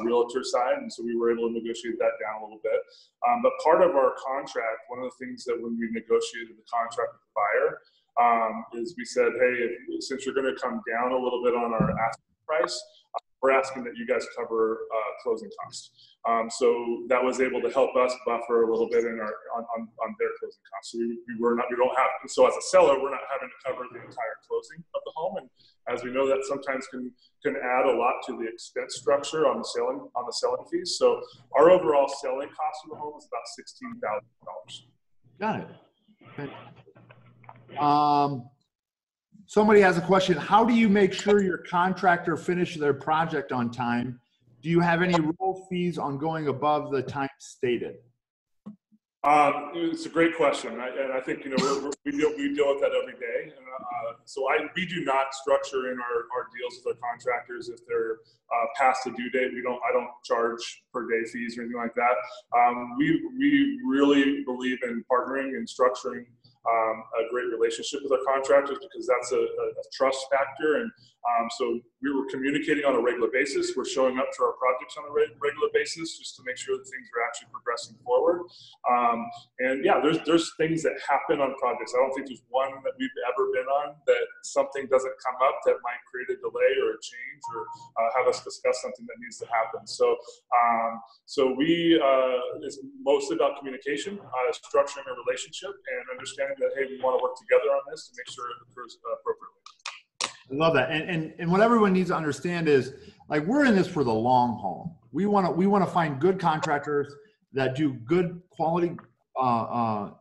realtor side, and so we were able to negotiate that down a little bit. But part of our contract, one of the things that when we negotiated the contract with the buyer, is we said, hey, since you're going to come down a little bit on our asking price, we're asking that you guys cover closing costs. So that was able to help us buffer a little bit on their closing costs. So so as a seller, we're not having to cover the entire closing of the home. And as we know, that sometimes can add a lot to the expense structure on the selling fees. So our overall selling cost of the home is about $16,000. Got it. Somebody has a question. How do you make sure your contractor finishes their project on time? Do you have any roll fees on going above the time stated? It's a great question, and I think we deal with that every day. And we do not structure in our deals with our contractors if they're past the due date. I don't charge per day fees or anything like that. We really believe in partnering and structuring a great relationship with our contractors, because that's a trust factor. And so we were communicating on a regular basis. We're showing up to our projects on a regular basis just to make sure that things are actually progressing forward. And yeah, there's things that happen on projects. I don't think there's one that we've ever been on that something doesn't come up that might create a delay or a change or have us discuss something that needs to happen. So it's mostly about communication, structuring a relationship, and understanding that, hey, we want to work together on this to make sure it occurs appropriately. I love that. And what everyone needs to understand is, like, we're in this for the long haul. We want to find good contractors that do good quality, a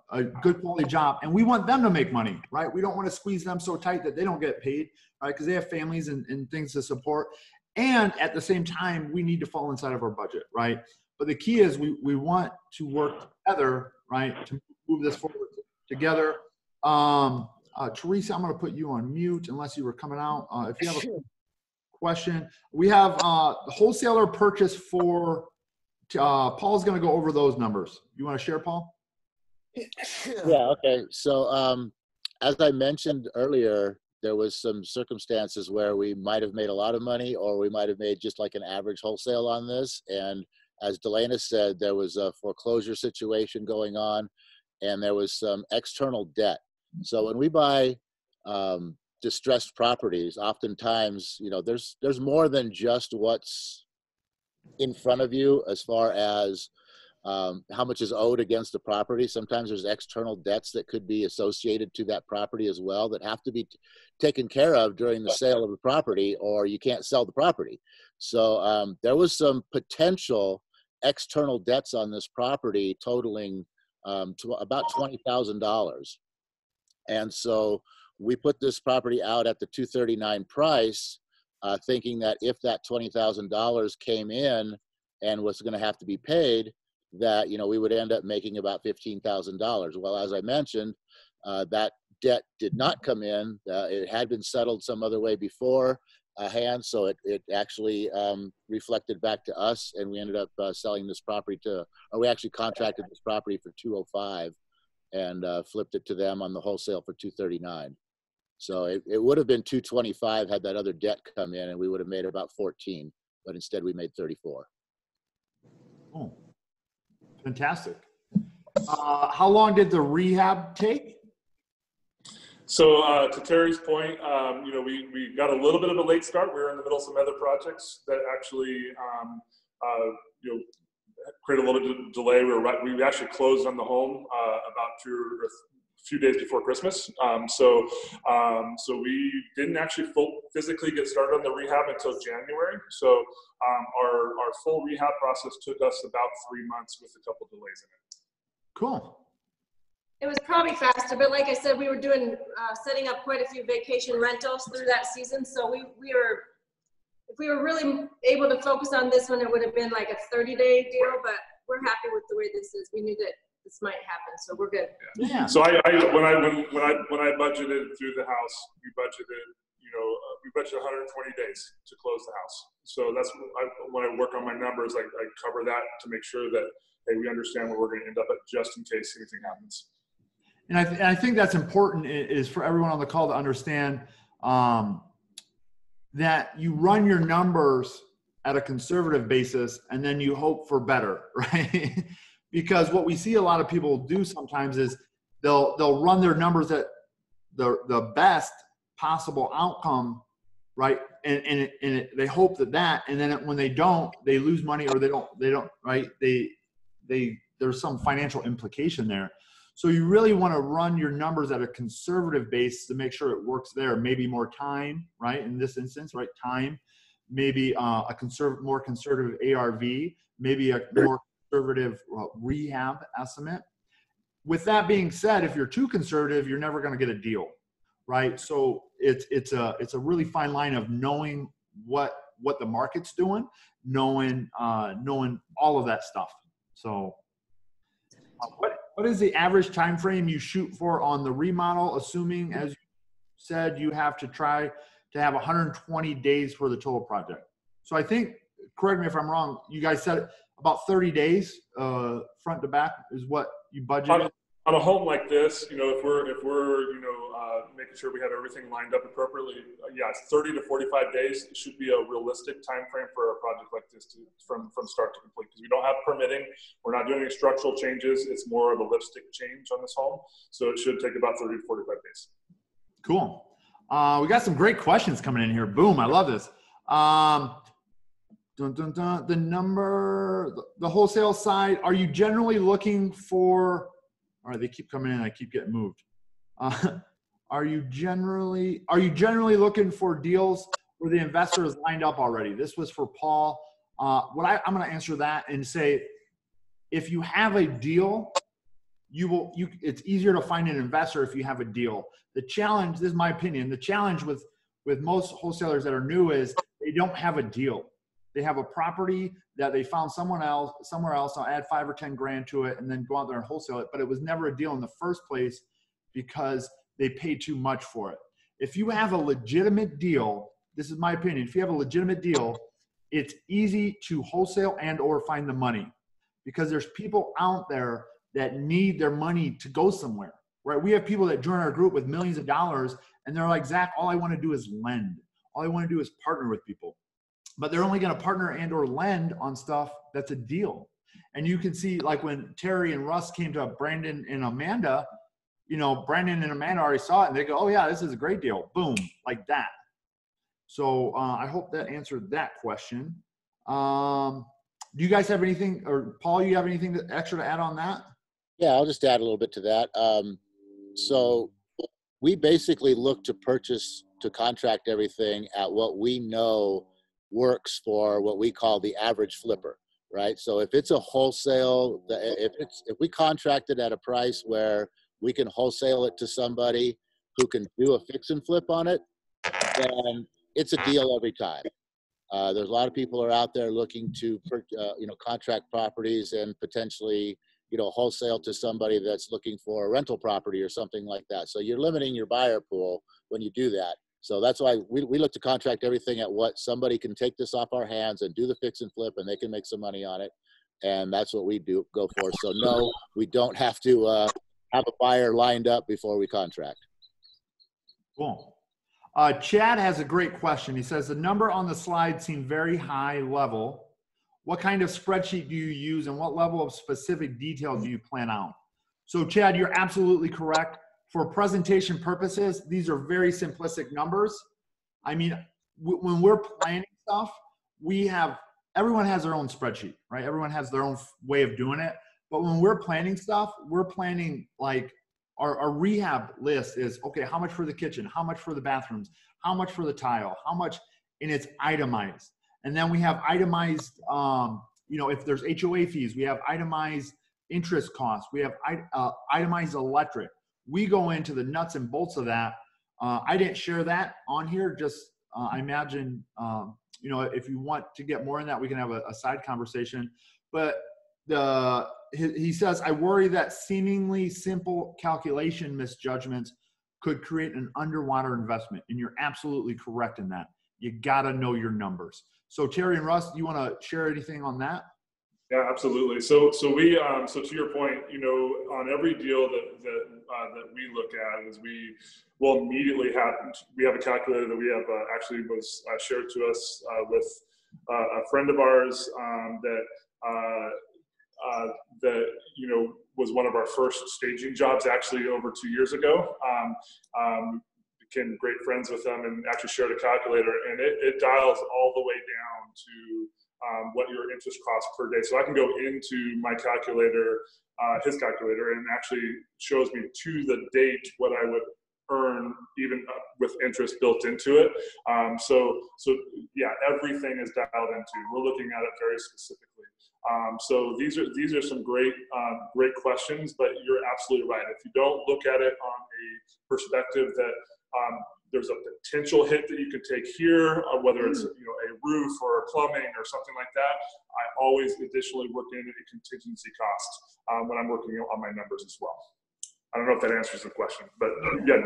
good quality job, and we want them to make money, right? We don't want to squeeze them so tight that they don't get paid, right? Because they have families and things to support. And at the same time, we need to fall inside of our budget, right? But the key is we want to work together, right, to move this forward together. Teresa, I'm going to put you on mute unless you were coming out. If you have a question, we have wholesaler purchase for. Paul's going to go over those numbers. You want to share, Paul? Yeah. Okay. So as I mentioned earlier, there was some circumstances where we might have made a lot of money, or we might have made just like an average wholesale on this. And as Delana said, there was a foreclosure situation going on, and there was some external debt. So when we buy distressed properties, oftentimes, there's more than just what's in front of you as far as how much is owed against the property. Sometimes there's external debts that could be associated to that property as well that have to be taken care of during the sale of the property, or you can't sell the property. So there was some potential external debts on this property totaling to about $20,000. And so we put this property out at the $239 price, thinking that if that $20,000 came in and was going to have to be paid, that, you know, we would end up making about $15,000. Well, as I mentioned, that debt did not come in. It had been settled some other way before hand, so it actually reflected back to us, and we ended up selling this property or we actually contracted this property for $205 and flipped it to them on the wholesale for $239. So it would have been $225 had that other debt come in, and we would have made about 14, but instead we made 34. Oh, fantastic. How long did the rehab take? So to Terry's point, you know, we got a little bit of a late start. We were in the middle of some other projects that actually, you know, created a little bit of delay. We actually closed on the home about a few days before Christmas. So we didn't actually physically get started on the rehab until January. So our full rehab process took us about 3 months with a couple delays in it. Cool. It was probably faster, but like I said, we were doing, setting up quite a few vacation rentals through that season. So if we were really able to focus on this one, it would have been like a 30-day deal, but we're happy with the way this is. We knew that this might happen, so we're good. Yeah. So when I budgeted through the house, we budgeted, you know, we budgeted 120 days to close the house. So that's when I work on my numbers, I cover that to make sure that, hey, we understand where we're going to end up at just in case anything happens. And I think that's important is for everyone on the call to understand that you run your numbers at a conservative basis and then you hope for better, right? Because what we see a lot of people do sometimes is they'll run their numbers at the best possible outcome, right? And they hope that, and then when they don't, they lose money, or they don't, right? There's some financial implication there. So you really want to run your numbers at a conservative base to make sure it works there. Maybe more time, right? In this instance, right? Time, maybe more conservative ARV, maybe a more conservative rehab estimate. With that being said, if you're too conservative, you're never going to get a deal, right? So it's a really fine line of knowing what the market's doing, knowing all of that stuff. So what is the average time frame you shoot for on the remodel, assuming, as you said, you have to try to have 120 days for the total project? So I think, correct me if I'm wrong, you guys said about 30 days front to back is what you budgeted? On a home like this, you know, if we're you know, making sure we have everything lined up appropriately, yeah, 30 to 45 days should be a realistic time frame for a project like this from start to complete, because we don't have permitting, we're not doing any structural changes, it's more of a lipstick change on this home, so it should take about 30 to 45 days. Cool. We got some great questions coming in here. Boom, I love this. The number, the wholesale side, are you generally looking for, all right, they keep coming in, I keep getting moved. Are you generally looking for deals where the investor is lined up already? This was for Paul. I'm going to answer that and say, if you have a deal, it's easier to find an investor if you have a deal. The challenge, this is my opinion, the challenge with most wholesalers that are new is they don't have a deal. They have a property that they found somewhere else. I'll add 5 or 10 grand to it and then go out there and wholesale it. But it was never a deal in the first place because they paid too much for it. If you have a legitimate deal, this is my opinion, if you have a legitimate deal, it's easy to wholesale and or find the money, because there's people out there that need their money to go somewhere, right? We have people that join our group with millions of dollars and they're like, Zach, all I want to do is lend. All I want to do is partner with people. But they're only going to partner and or lend on stuff that's a deal. And you can see, like when Terry and Russ came to Brandon and Amanda, you know, Brandon and Amanda already saw it and they go, oh yeah, this is a great deal. Boom, like that. So I hope that answered that question. Do you guys have anything, or Paul, you have anything extra to add on that? Yeah, I'll just add a little bit to that. So we basically look to contract everything at what we know works for what we call the average flipper, right? So if it's a wholesale, if we contract it at a price where we can wholesale it to somebody who can do a fix and flip on it, then it's a deal every time. There's a lot of people are out there looking to, contract properties and potentially, wholesale to somebody that's looking for a rental property or something like that. So you're limiting your buyer pool when you do that. So that's why we look to contract everything at what somebody can take this off our hands and do the fix and flip, and they can make some money on it. And that's what we go for. So no, we don't have to have a buyer lined up before we contract. Cool. Chad has a great question. He says, the number on the slide seemed very high level. What kind of spreadsheet do you use and what level of specific detail do you plan out? So Chad, you're absolutely correct. For presentation purposes, these are very simplistic numbers. I mean, when we're planning stuff, everyone has their own spreadsheet, right? Everyone has their own way of doing it. But when we're planning stuff, we're planning like, our rehab list is, okay, how much for the kitchen? How much for the bathrooms? How much for the tile? How much? And it's itemized. And then we have itemized, if there's HOA fees, we have itemized interest costs. We have itemized electric. We go into the nuts and bolts of that. I didn't share that on here. Just, I imagine, if you want to get more in that, we can have a side conversation. But he says, I worry that seemingly simple calculation misjudgments could create an underwater investment. And you're absolutely correct in that. You got to know your numbers. So Terry and Russ, do you want to share anything on that? Yeah, absolutely. So we, so to your point, on every deal that we look at, is we will immediately have a calculator that we have actually was shared to us with a friend of ours that was one of our first staging jobs actually over 2 years ago. Became great friends with them and actually shared a calculator, and it dials all the way down to what your interest costs per day. So I can go into my calculator, his calculator, and actually shows me to the date what I would earn even with interest built into it. So yeah, everything is dialed into. We're looking at it very specifically. So these are some great questions, but you're absolutely right. If you don't look at it on a perspective that there's a potential hit that you could take here, whether it's a roof or plumbing or something like that, I always additionally work in a contingency cost when I'm working on my numbers as well. I don't know if that answers the question, but yeah,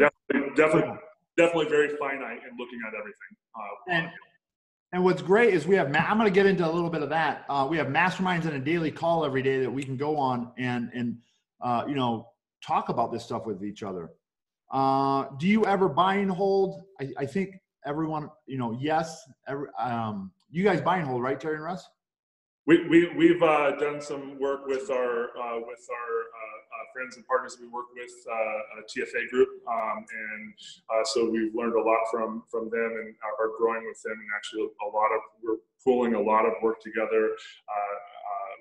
definitely very finite in looking at everything. And what's great is we have, I'm going to get into a little bit of that. We have masterminds and a daily call every day that we can go on and talk about this stuff with each other. Do you ever buy and hold? I think everyone, yes. You guys buy and hold, right, Terry and Russ? We've done some work with our friends and partners that we work with, a TFA group, and so we've learned a lot from them and are growing with them, and actually we're pulling a lot of work together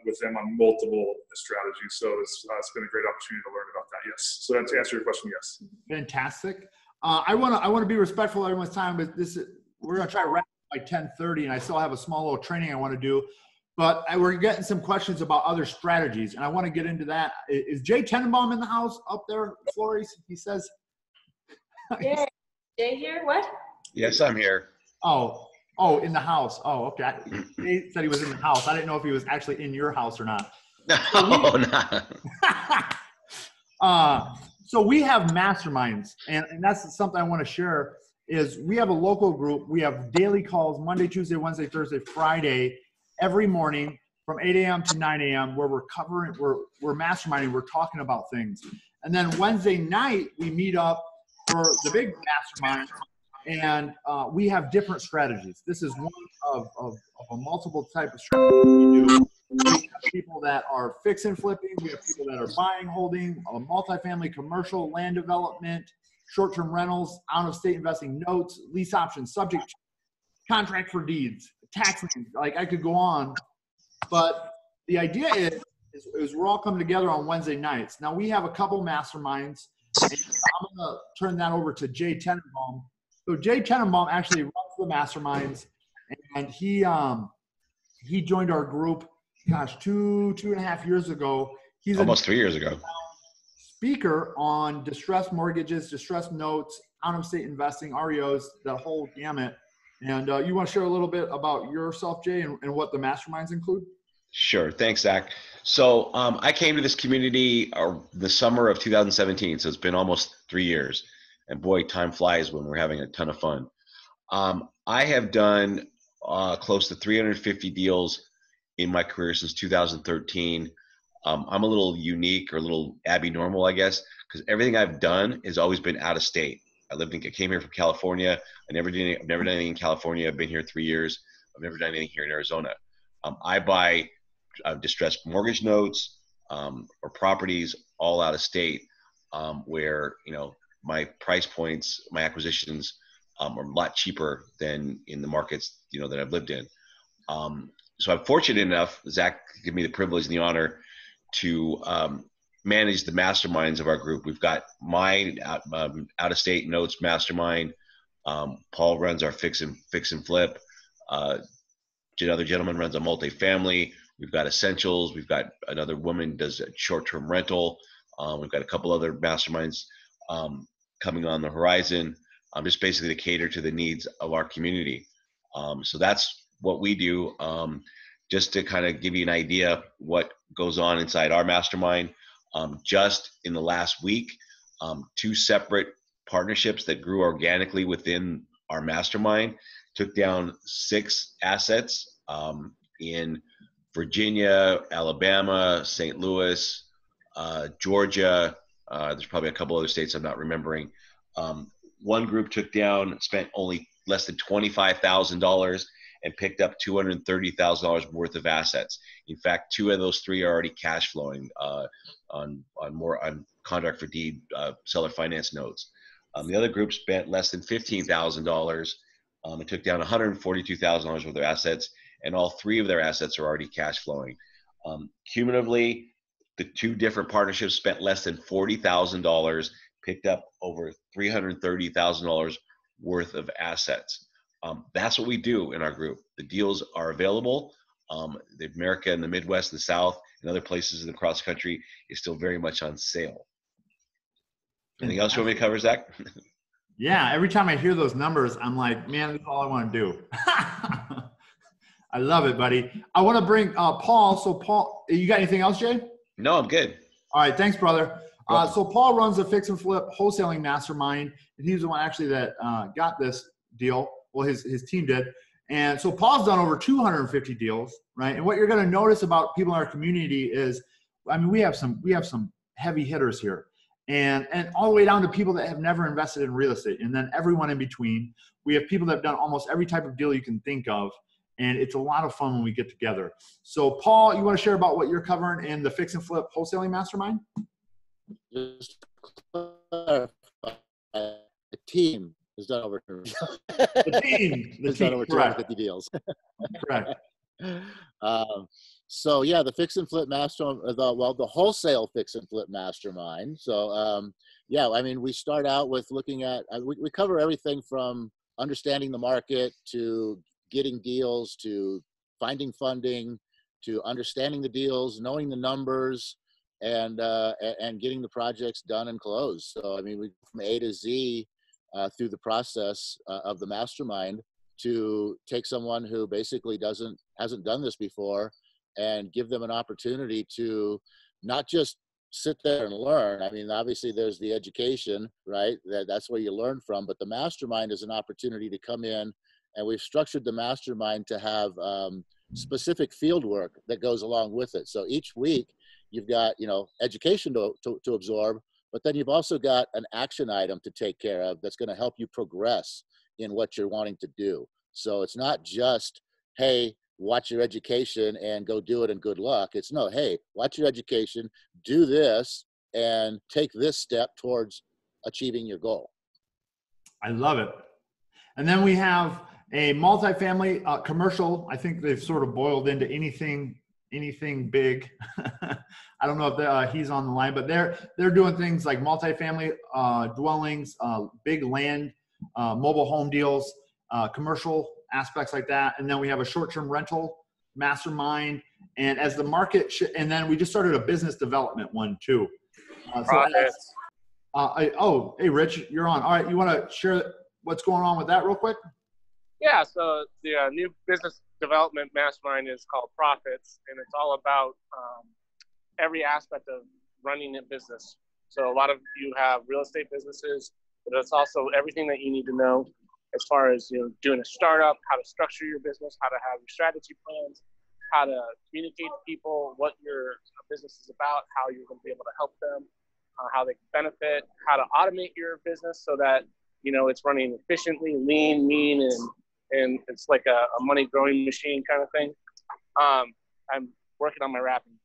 with them on multiple strategies. So it's been a great opportunity to learn about that. Yes. So to answer your question, yes. Fantastic. I want to be respectful of everyone's time, but we're going to try to wrap up by 10:30, and I still have a small little training I want to do. But we're getting some questions about other strategies, and I want to get into that. Is Jay Tenenbaum in the house up there, Flores? He says. Yeah, Jay here? What? Yes, I'm here. Oh, in the house. Oh, okay. He said he was in the house. I didn't know if he was actually in your house or not. No, no. So we have masterminds, and that's something I want to share. Is we have a local group. We have daily calls Monday, Tuesday, Wednesday, Thursday, Friday. Every morning from 8 a.m. to 9 a.m. where we're masterminding, we're talking about things. And then Wednesday night, we meet up for the big mastermind, and we have different strategies. This is one of a multiple type of strategies we do. We have people that are fix and flipping. We have people that are buying, holding, multifamily, commercial, land development, short-term rentals, out-of-state investing, notes, lease options, subject, contract for deeds, tax liens. Like I could go on, but the idea is we're all coming together on Wednesday nights. Now we have a couple masterminds, and I'm gonna turn that over to Jay Tenenbaum. So Jay Tenenbaum actually runs the masterminds, and he joined our group, gosh, two and a half years ago. He's almost 3 years ago. Speaker on distressed mortgages, distressed notes, out-of-state investing, REOs, the whole gamut. And you want to share a little bit about yourself, Jay, and what the masterminds include? Sure. Thanks, Zach. So I came to this community the summer of 2017. So it's been almost 3 years. And boy, time flies when we're having a ton of fun. I have done close to 350 deals in my career since 2013. I'm a little unique or a little abnormal, I guess, because everything I've done has always been out of state. I came here from California. I've never done anything in California. I've been here 3 years. I've never done anything here in Arizona. I buy distressed mortgage notes or properties all out of state, where my price points, my acquisitions are a lot cheaper than in the markets that I've lived in. So I'm fortunate enough, Zach gave me the privilege and the honor to manage the masterminds of our group. We've got my out-of-state notes mastermind. Paul runs our fix and flip. Another gentleman runs a multifamily. We've got essentials. We've got another woman does a short-term rental. We've got a couple other masterminds coming on the horizon. Just basically to cater to the needs of our community. So that's what we do. Just to kind of give you an idea what goes on inside our mastermind. Just in the last week, 2 separate partnerships that grew organically within our mastermind took down 6 assets in Virginia, Alabama, St. Louis, Georgia. There's probably a couple other states I'm not remembering. One group spent only less than $25,000 and picked up $230,000 worth of assets. In fact, 2 of those 3 are already cash flowing on contract for deed seller finance notes. The other group spent less than $15,000 and took down $142,000 worth of assets, and all 3 of their assets are already cash flowing. Cumulatively, the 2 different partnerships spent less than $40,000, picked up over $330,000 worth of assets. That's what we do in our group. The deals are available. The America and the Midwest, the South, and other places across the country is still very much on sale. Anything else you want me to cover, Zach? Yeah, every time I hear those numbers, I'm like, man, that's all I want to do. I love it, buddy. I want to bring Paul. So Paul, you got anything else, Jay? No, I'm good. All right, thanks, brother. So Paul runs a fix and flip wholesaling mastermind, and he's the one actually that got this deal. Well, his team did. And so Paul's done over 250 deals, right? And what you're going to notice about people in our community is, I mean, we have some heavy hitters here, and all the way down to people that have never invested in real estate, and then everyone in between. We have people that have done almost every type of deal you can think of, and it's a lot of fun when we get together. So Paul, you want to share about what you're covering in the fix and flip wholesaling mastermind? Just to clarify, the team has done over The team has done over 250 deals. Correct. So yeah, the fix and flip the wholesale fix and flip mastermind. So yeah, I mean, we start out with looking at we cover everything from understanding the market to getting deals to finding funding to understanding the deals, knowing the numbers, and getting the projects done and closed. So I mean, we from A to Z through the process of the mastermind to take someone who basically hasn't done this before and give them an opportunity to not just sit there and learn. I mean, obviously there's the education, right? That's where you learn from, but the mastermind is an opportunity to come in, and we've structured the mastermind to have specific field work that goes along with it. So each week you've got, education to absorb, but then you've also got an action item to take care of that's going to help you progress in what you're wanting to do. So it's not just, hey, watch your education and go do it and good luck. It's no, hey, watch your education, do this, and take this step towards achieving your goal. I love it. And then we have A multifamily commercial, I think they've sort of boiled into anything big. I don't know if he's on the line, but they're doing things like multifamily dwellings, big land, mobile home deals, commercial aspects like that. And then we have a short-term rental mastermind. And as the market, and then we just started a business development one too. Hey, Rich, you're on. All right, you want to share what's going on with that real quick? Yeah, so the new business development mastermind is called Profits, and it's all about every aspect of running a business. So a lot of you have real estate businesses, but it's also everything that you need to know as far as doing a startup, how to structure your business, how to have your strategy plans, how to communicate to people what your business is about, how you're going to be able to help them, how they can benefit, how to automate your business so that it's running efficiently, lean, mean, and it's like a money growing machine kind of thing. I'm working on my rapping.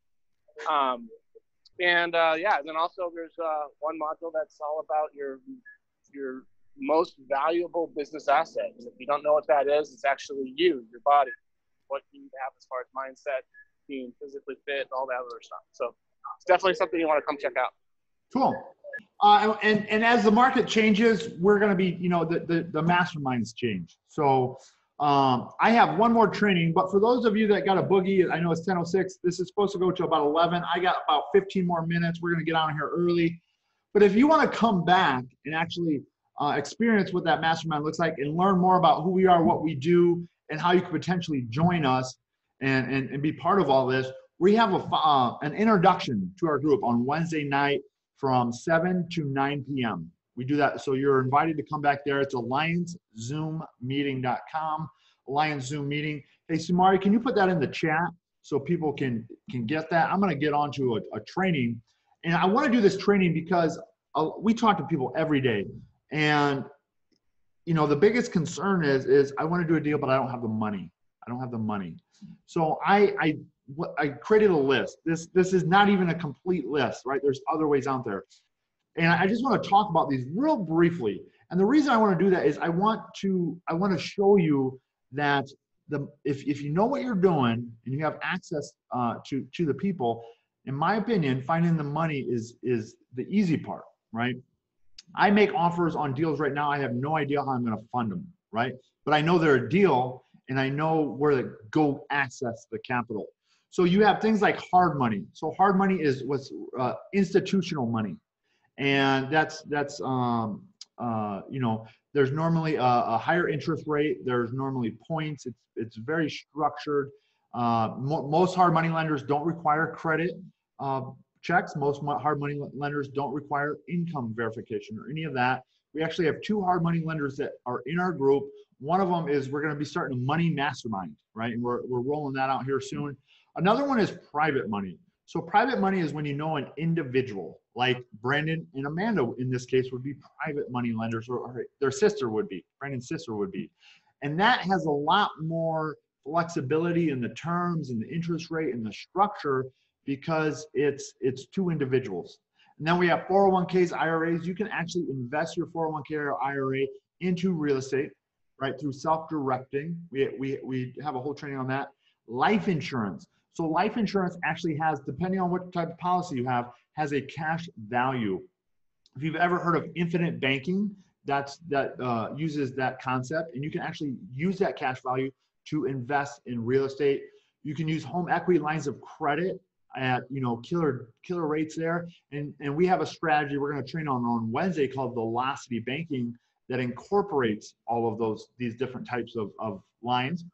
And then also there's one module that's all about your most valuable business asset. And if you don't know what that is, it's actually your body, what you need to have as far as mindset, being physically fit, all that other stuff. So it's definitely something you want to come check out. Cool. And as the market changes, we're going to be, the masterminds change. So I have one more training, but for those of you that got a boogie, I know it's 10:06. This is supposed to go to about 11. I got about 15 more minutes. We're going to get out of here early. But if you want to come back and actually experience what that mastermind looks like and learn more about who we are, what we do, and how you could potentially join us and be part of all this, we have an introduction to our group on Wednesday night from 7 to 9 p.m. We do that. So you're invited to come back there. It's alliancezoommeeting.com, Alliance Zoom Meeting. Hey, Sumari, can you put that in the chat so people can get that? I'm going to get on to a training. And I want to do this training because we talk to people every day. And, the biggest concern is I want to do a deal, but I don't have the money. So I created a list. This is not even a complete list, right? There's other ways out there. And I just want to talk about these real briefly. And the reason I want to do that is I want to show you that if you know what you're doing and you have access to the people, in my opinion, finding the money is the easy part, right? I make offers on deals right now. I have no idea how I'm going to fund them, right? But I know they're a deal and I know where to go access the capital. So you have things like hard money. So hard money is what's institutional money. And that's there's normally a higher interest rate. There's normally points. It's very structured. Most hard money lenders don't require credit checks. Most hard money lenders don't require income verification or any of that. We actually have two hard money lenders that are in our group. One of them is we're going to be starting a money mastermind, right? And we're rolling that out here soon. Another one is private money. So private money is when you know an individual, like Brandon and Amanda in this case would be private money lenders, or their sister would be, Brandon's sister would be. And that has a lot more flexibility in the terms and the interest rate and the structure because it's two individuals. And then we have 401ks, IRAs. You can actually invest your 401k or IRA into real estate, right, through self-directing. We have a whole training on that. Life insurance. So life insurance actually has, depending on what type of policy you have, has a cash value. If you've ever heard of infinite banking, that uses that concept, and you can actually use that cash value to invest in real estate. You can use home equity lines of credit at killer rates there, and we have a strategy we're going to train on Wednesday called Velocity Banking that incorporates all of these different types of lines.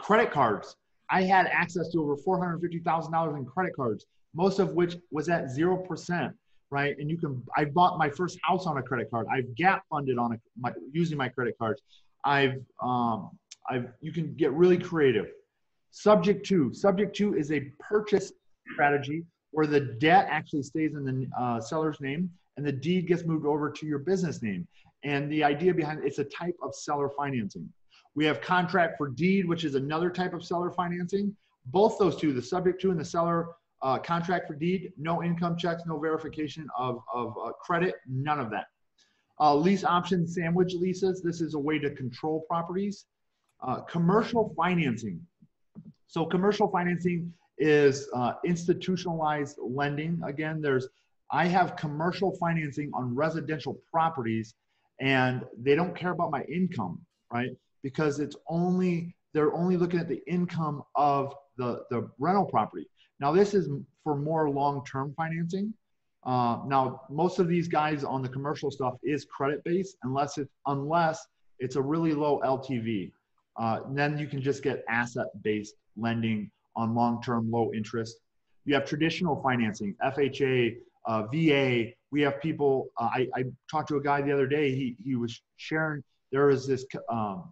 Credit cards. I had access to over $450,000 in credit cards, most of which was at 0%, right? And I bought my first house on a credit card. I've gap funded on using my credit cards. You can get really creative. Subject to is a purchase strategy where the debt actually stays in the seller's name and the deed gets moved over to your business name. And the idea behind it's a type of seller financing. We have contract for deed, which is another type of seller financing. Both those two, the subject to and the seller contract for deed, no income checks, no verification of credit, none of that. Lease option sandwich leases. This is a way to control properties. Commercial financing. So commercial financing is institutionalized lending. Again, I have commercial financing on residential properties, and they don't care about my income, right? Because they're only looking at the income of the rental property. Now, this is for more long-term financing. Now, most of these guys on the commercial stuff is credit-based, unless it's a really low LTV. Then you can just get asset-based lending on long-term low interest. You have traditional financing, FHA, VA. We have people, I talked to a guy the other day, he was sharing, there is this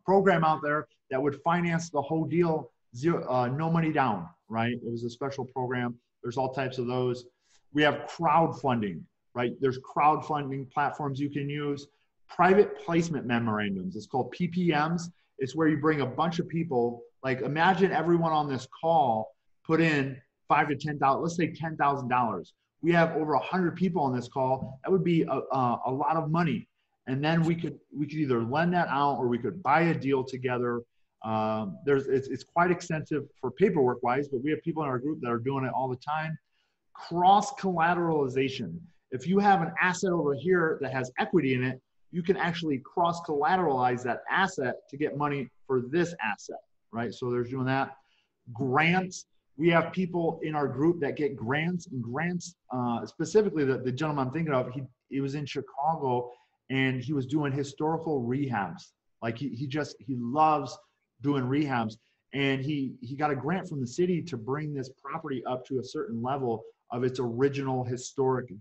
program out there that would finance the whole deal, no money down, right? It was a special program. There's all types of those. We have crowdfunding, right? There's crowdfunding platforms you can use. Private placement memorandums, it's called PPMs. It's where you bring a bunch of people, like imagine everyone on this call put in $5,000 to $10,000, let's say $10,000. We have over 100 people on this call. That would be a lot of money. And then we could either lend that out or we could buy a deal together. It's quite extensive for paperwork wise, but we have people in our group that are doing it all the time. Cross collateralization. If you have an asset over here that has equity in it, you can actually cross collateralize that asset to get money for this asset, right? So there's doing that. Grants. We have people in our group that get grants, and grants, specifically the gentleman I'm thinking of, he was in Chicago and he was doing historical rehabs. Like he loves doing rehabs, and he got a grant from the city to bring this property up to a certain level of its original historic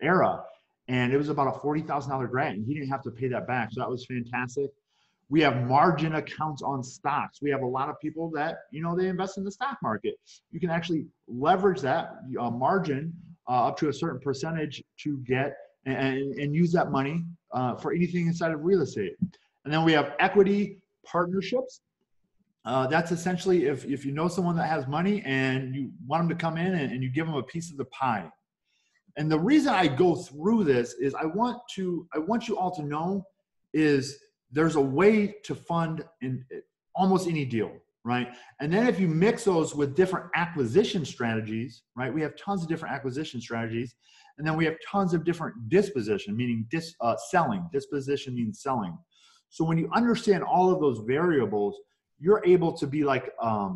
era. And it was about a $40,000 grant, and he didn't have to pay that back. So that was fantastic. We have margin accounts on stocks. We have a lot of people that, they invest in the stock market. You can actually leverage that margin up to a certain percentage to get and use that money for anything inside of real estate. And then we have equity partnerships. That's essentially if you know someone that has money and you want them to come in and you give them a piece of the pie. And the reason I go through this is I want you all to know is there's a way to fund in almost any deal, right? And then if you mix those with different acquisition strategies, right? We have tons of different acquisition strategies. And then we have tons of different disposition, meaning selling. Disposition means selling. So when you understand all of those variables, you're able to be like a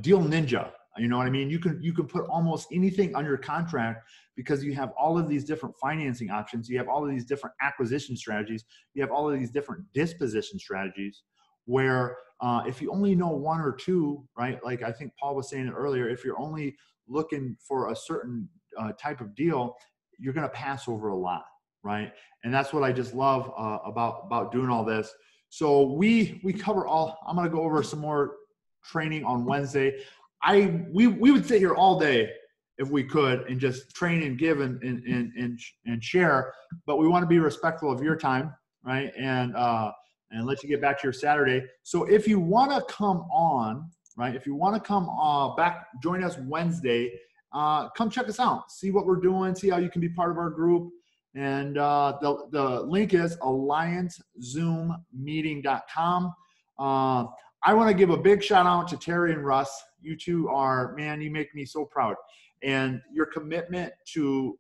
deal ninja. You know what I mean? You can put almost anything under contract because you have all of these different financing options. You have all of these different acquisition strategies. You have all of these different disposition strategies where if you only know one or two, right? Like I think Paul was saying it earlier, if you're only looking for a certain type of deal, you're going to pass over a lot, right? And that's what I just love about doing all this. So we cover all. I'm going to go over some more training on Wednesday. We would sit here all day if we could and just train and give and share, but we want to be respectful of your time, right? And let you get back to your Saturday. So if you want to come on, right? If you want to come back, join us Wednesday. Come check us out. See what we're doing. See how you can be part of our group. And the link is alliancezoommeeting.com. I want to give a big shout out to Teri and Russ. You two are, man, you make me so proud. And your commitment to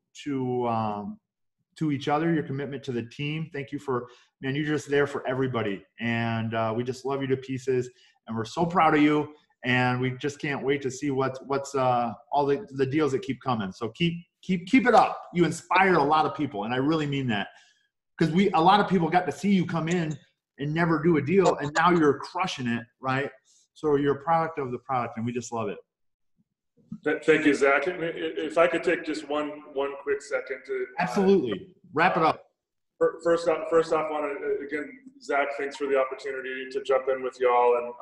each other, your commitment to the team. Thank you for, man, you're just there for everybody. And we just love you to pieces. And we're so proud of you. And we just can't wait to see what's all the deals that keep coming. So keep it up. You inspire a lot of people. And I really mean that. Because a lot of people got to see you come in and never do a deal, and now you're crushing it, right? So you're a product of the product, and we just love it. Thank you, Zach. If I could take just one quick second to absolutely wrap it up. First off, want to again, Zach, thanks for the opportunity to jump in with y'all, and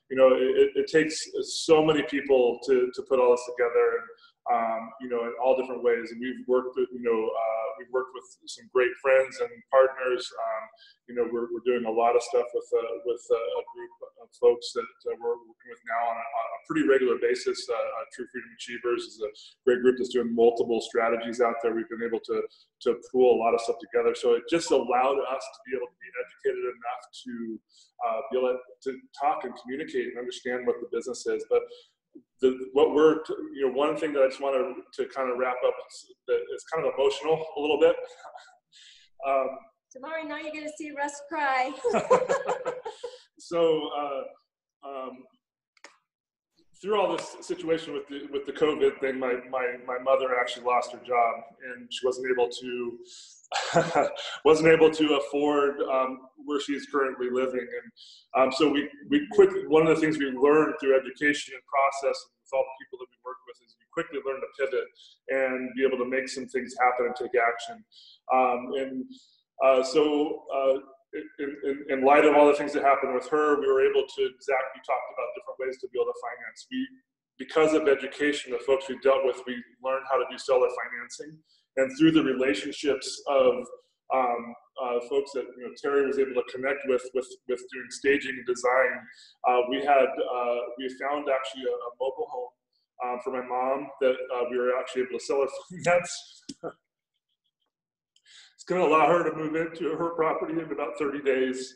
it takes so many people to put all this together, and in all different ways. And we've worked with some great friends and partners. We're doing a lot of stuff with a group of folks that we're working with now on a pretty regular basis. True Freedom Achievers is a great group that's doing multiple strategies out there. We've been able to pool a lot of stuff together. So it just allowed us to be able to be educated enough to be able to talk and communicate and understand what the business is. But one thing that I just want to kind of wrap up that is kind of emotional a little bit. Tomorrow, now you're going to see Russ cry. So through all this situation with the COVID thing, my mother actually lost her job, and she wasn't able to afford where she's currently living. And so we quickly, one of the things we learned through education and process with all the people that we work with is we quickly learn to pivot and be able to make some things happen and take action. In light of all the things that happened with her, we were able to, Zach, you talked about different ways to be able to finance. Because of education, the folks we dealt with, we learned how to do seller financing. And through the relationships of folks that Teri was able to connect with doing staging and design, we found actually a mobile home for my mom that we were actually able to seller finance. It's going to allow her to move into her property in about 30 days.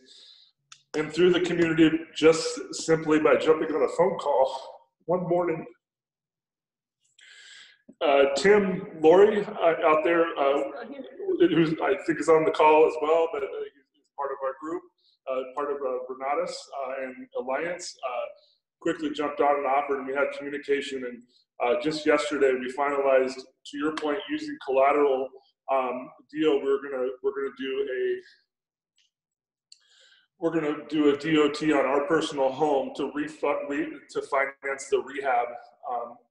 And through the community, just simply by jumping on a phone call one morning, Tim Laurie out there, who I think is on the call as well, but he's part of our group, part of Renatus and Alliance, quickly jumped on and offered, and we had communication. And just yesterday, we finalized, to your point, using collateral deal. We're gonna do a DOT on our personal home to finance the rehab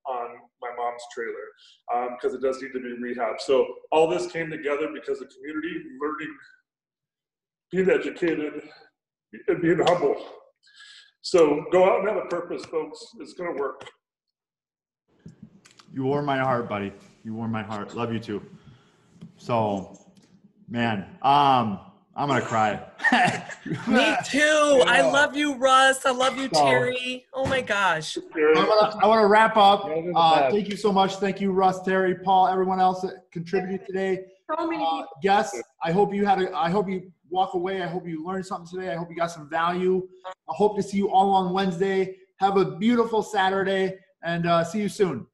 on my mom's trailer, because it does need to be rehabbed. So all this came together because of community, learning, being educated, and being humble. So go out and have a purpose, folks. It's gonna work. You warm my heart, buddy. You warm my heart. Love you too. So, man, I'm gonna cry. Me too. Yeah. I love you, Russ. I love you, Teri. Oh my gosh. I want to wrap up. Thank you so much. Thank you, Russ, Teri, Paul, everyone else that contributed today. So many people. Guests, I hope you walk away. I hope you learned something today. I hope you got some value. I hope to see you all on Wednesday. Have a beautiful Saturday, and see you soon.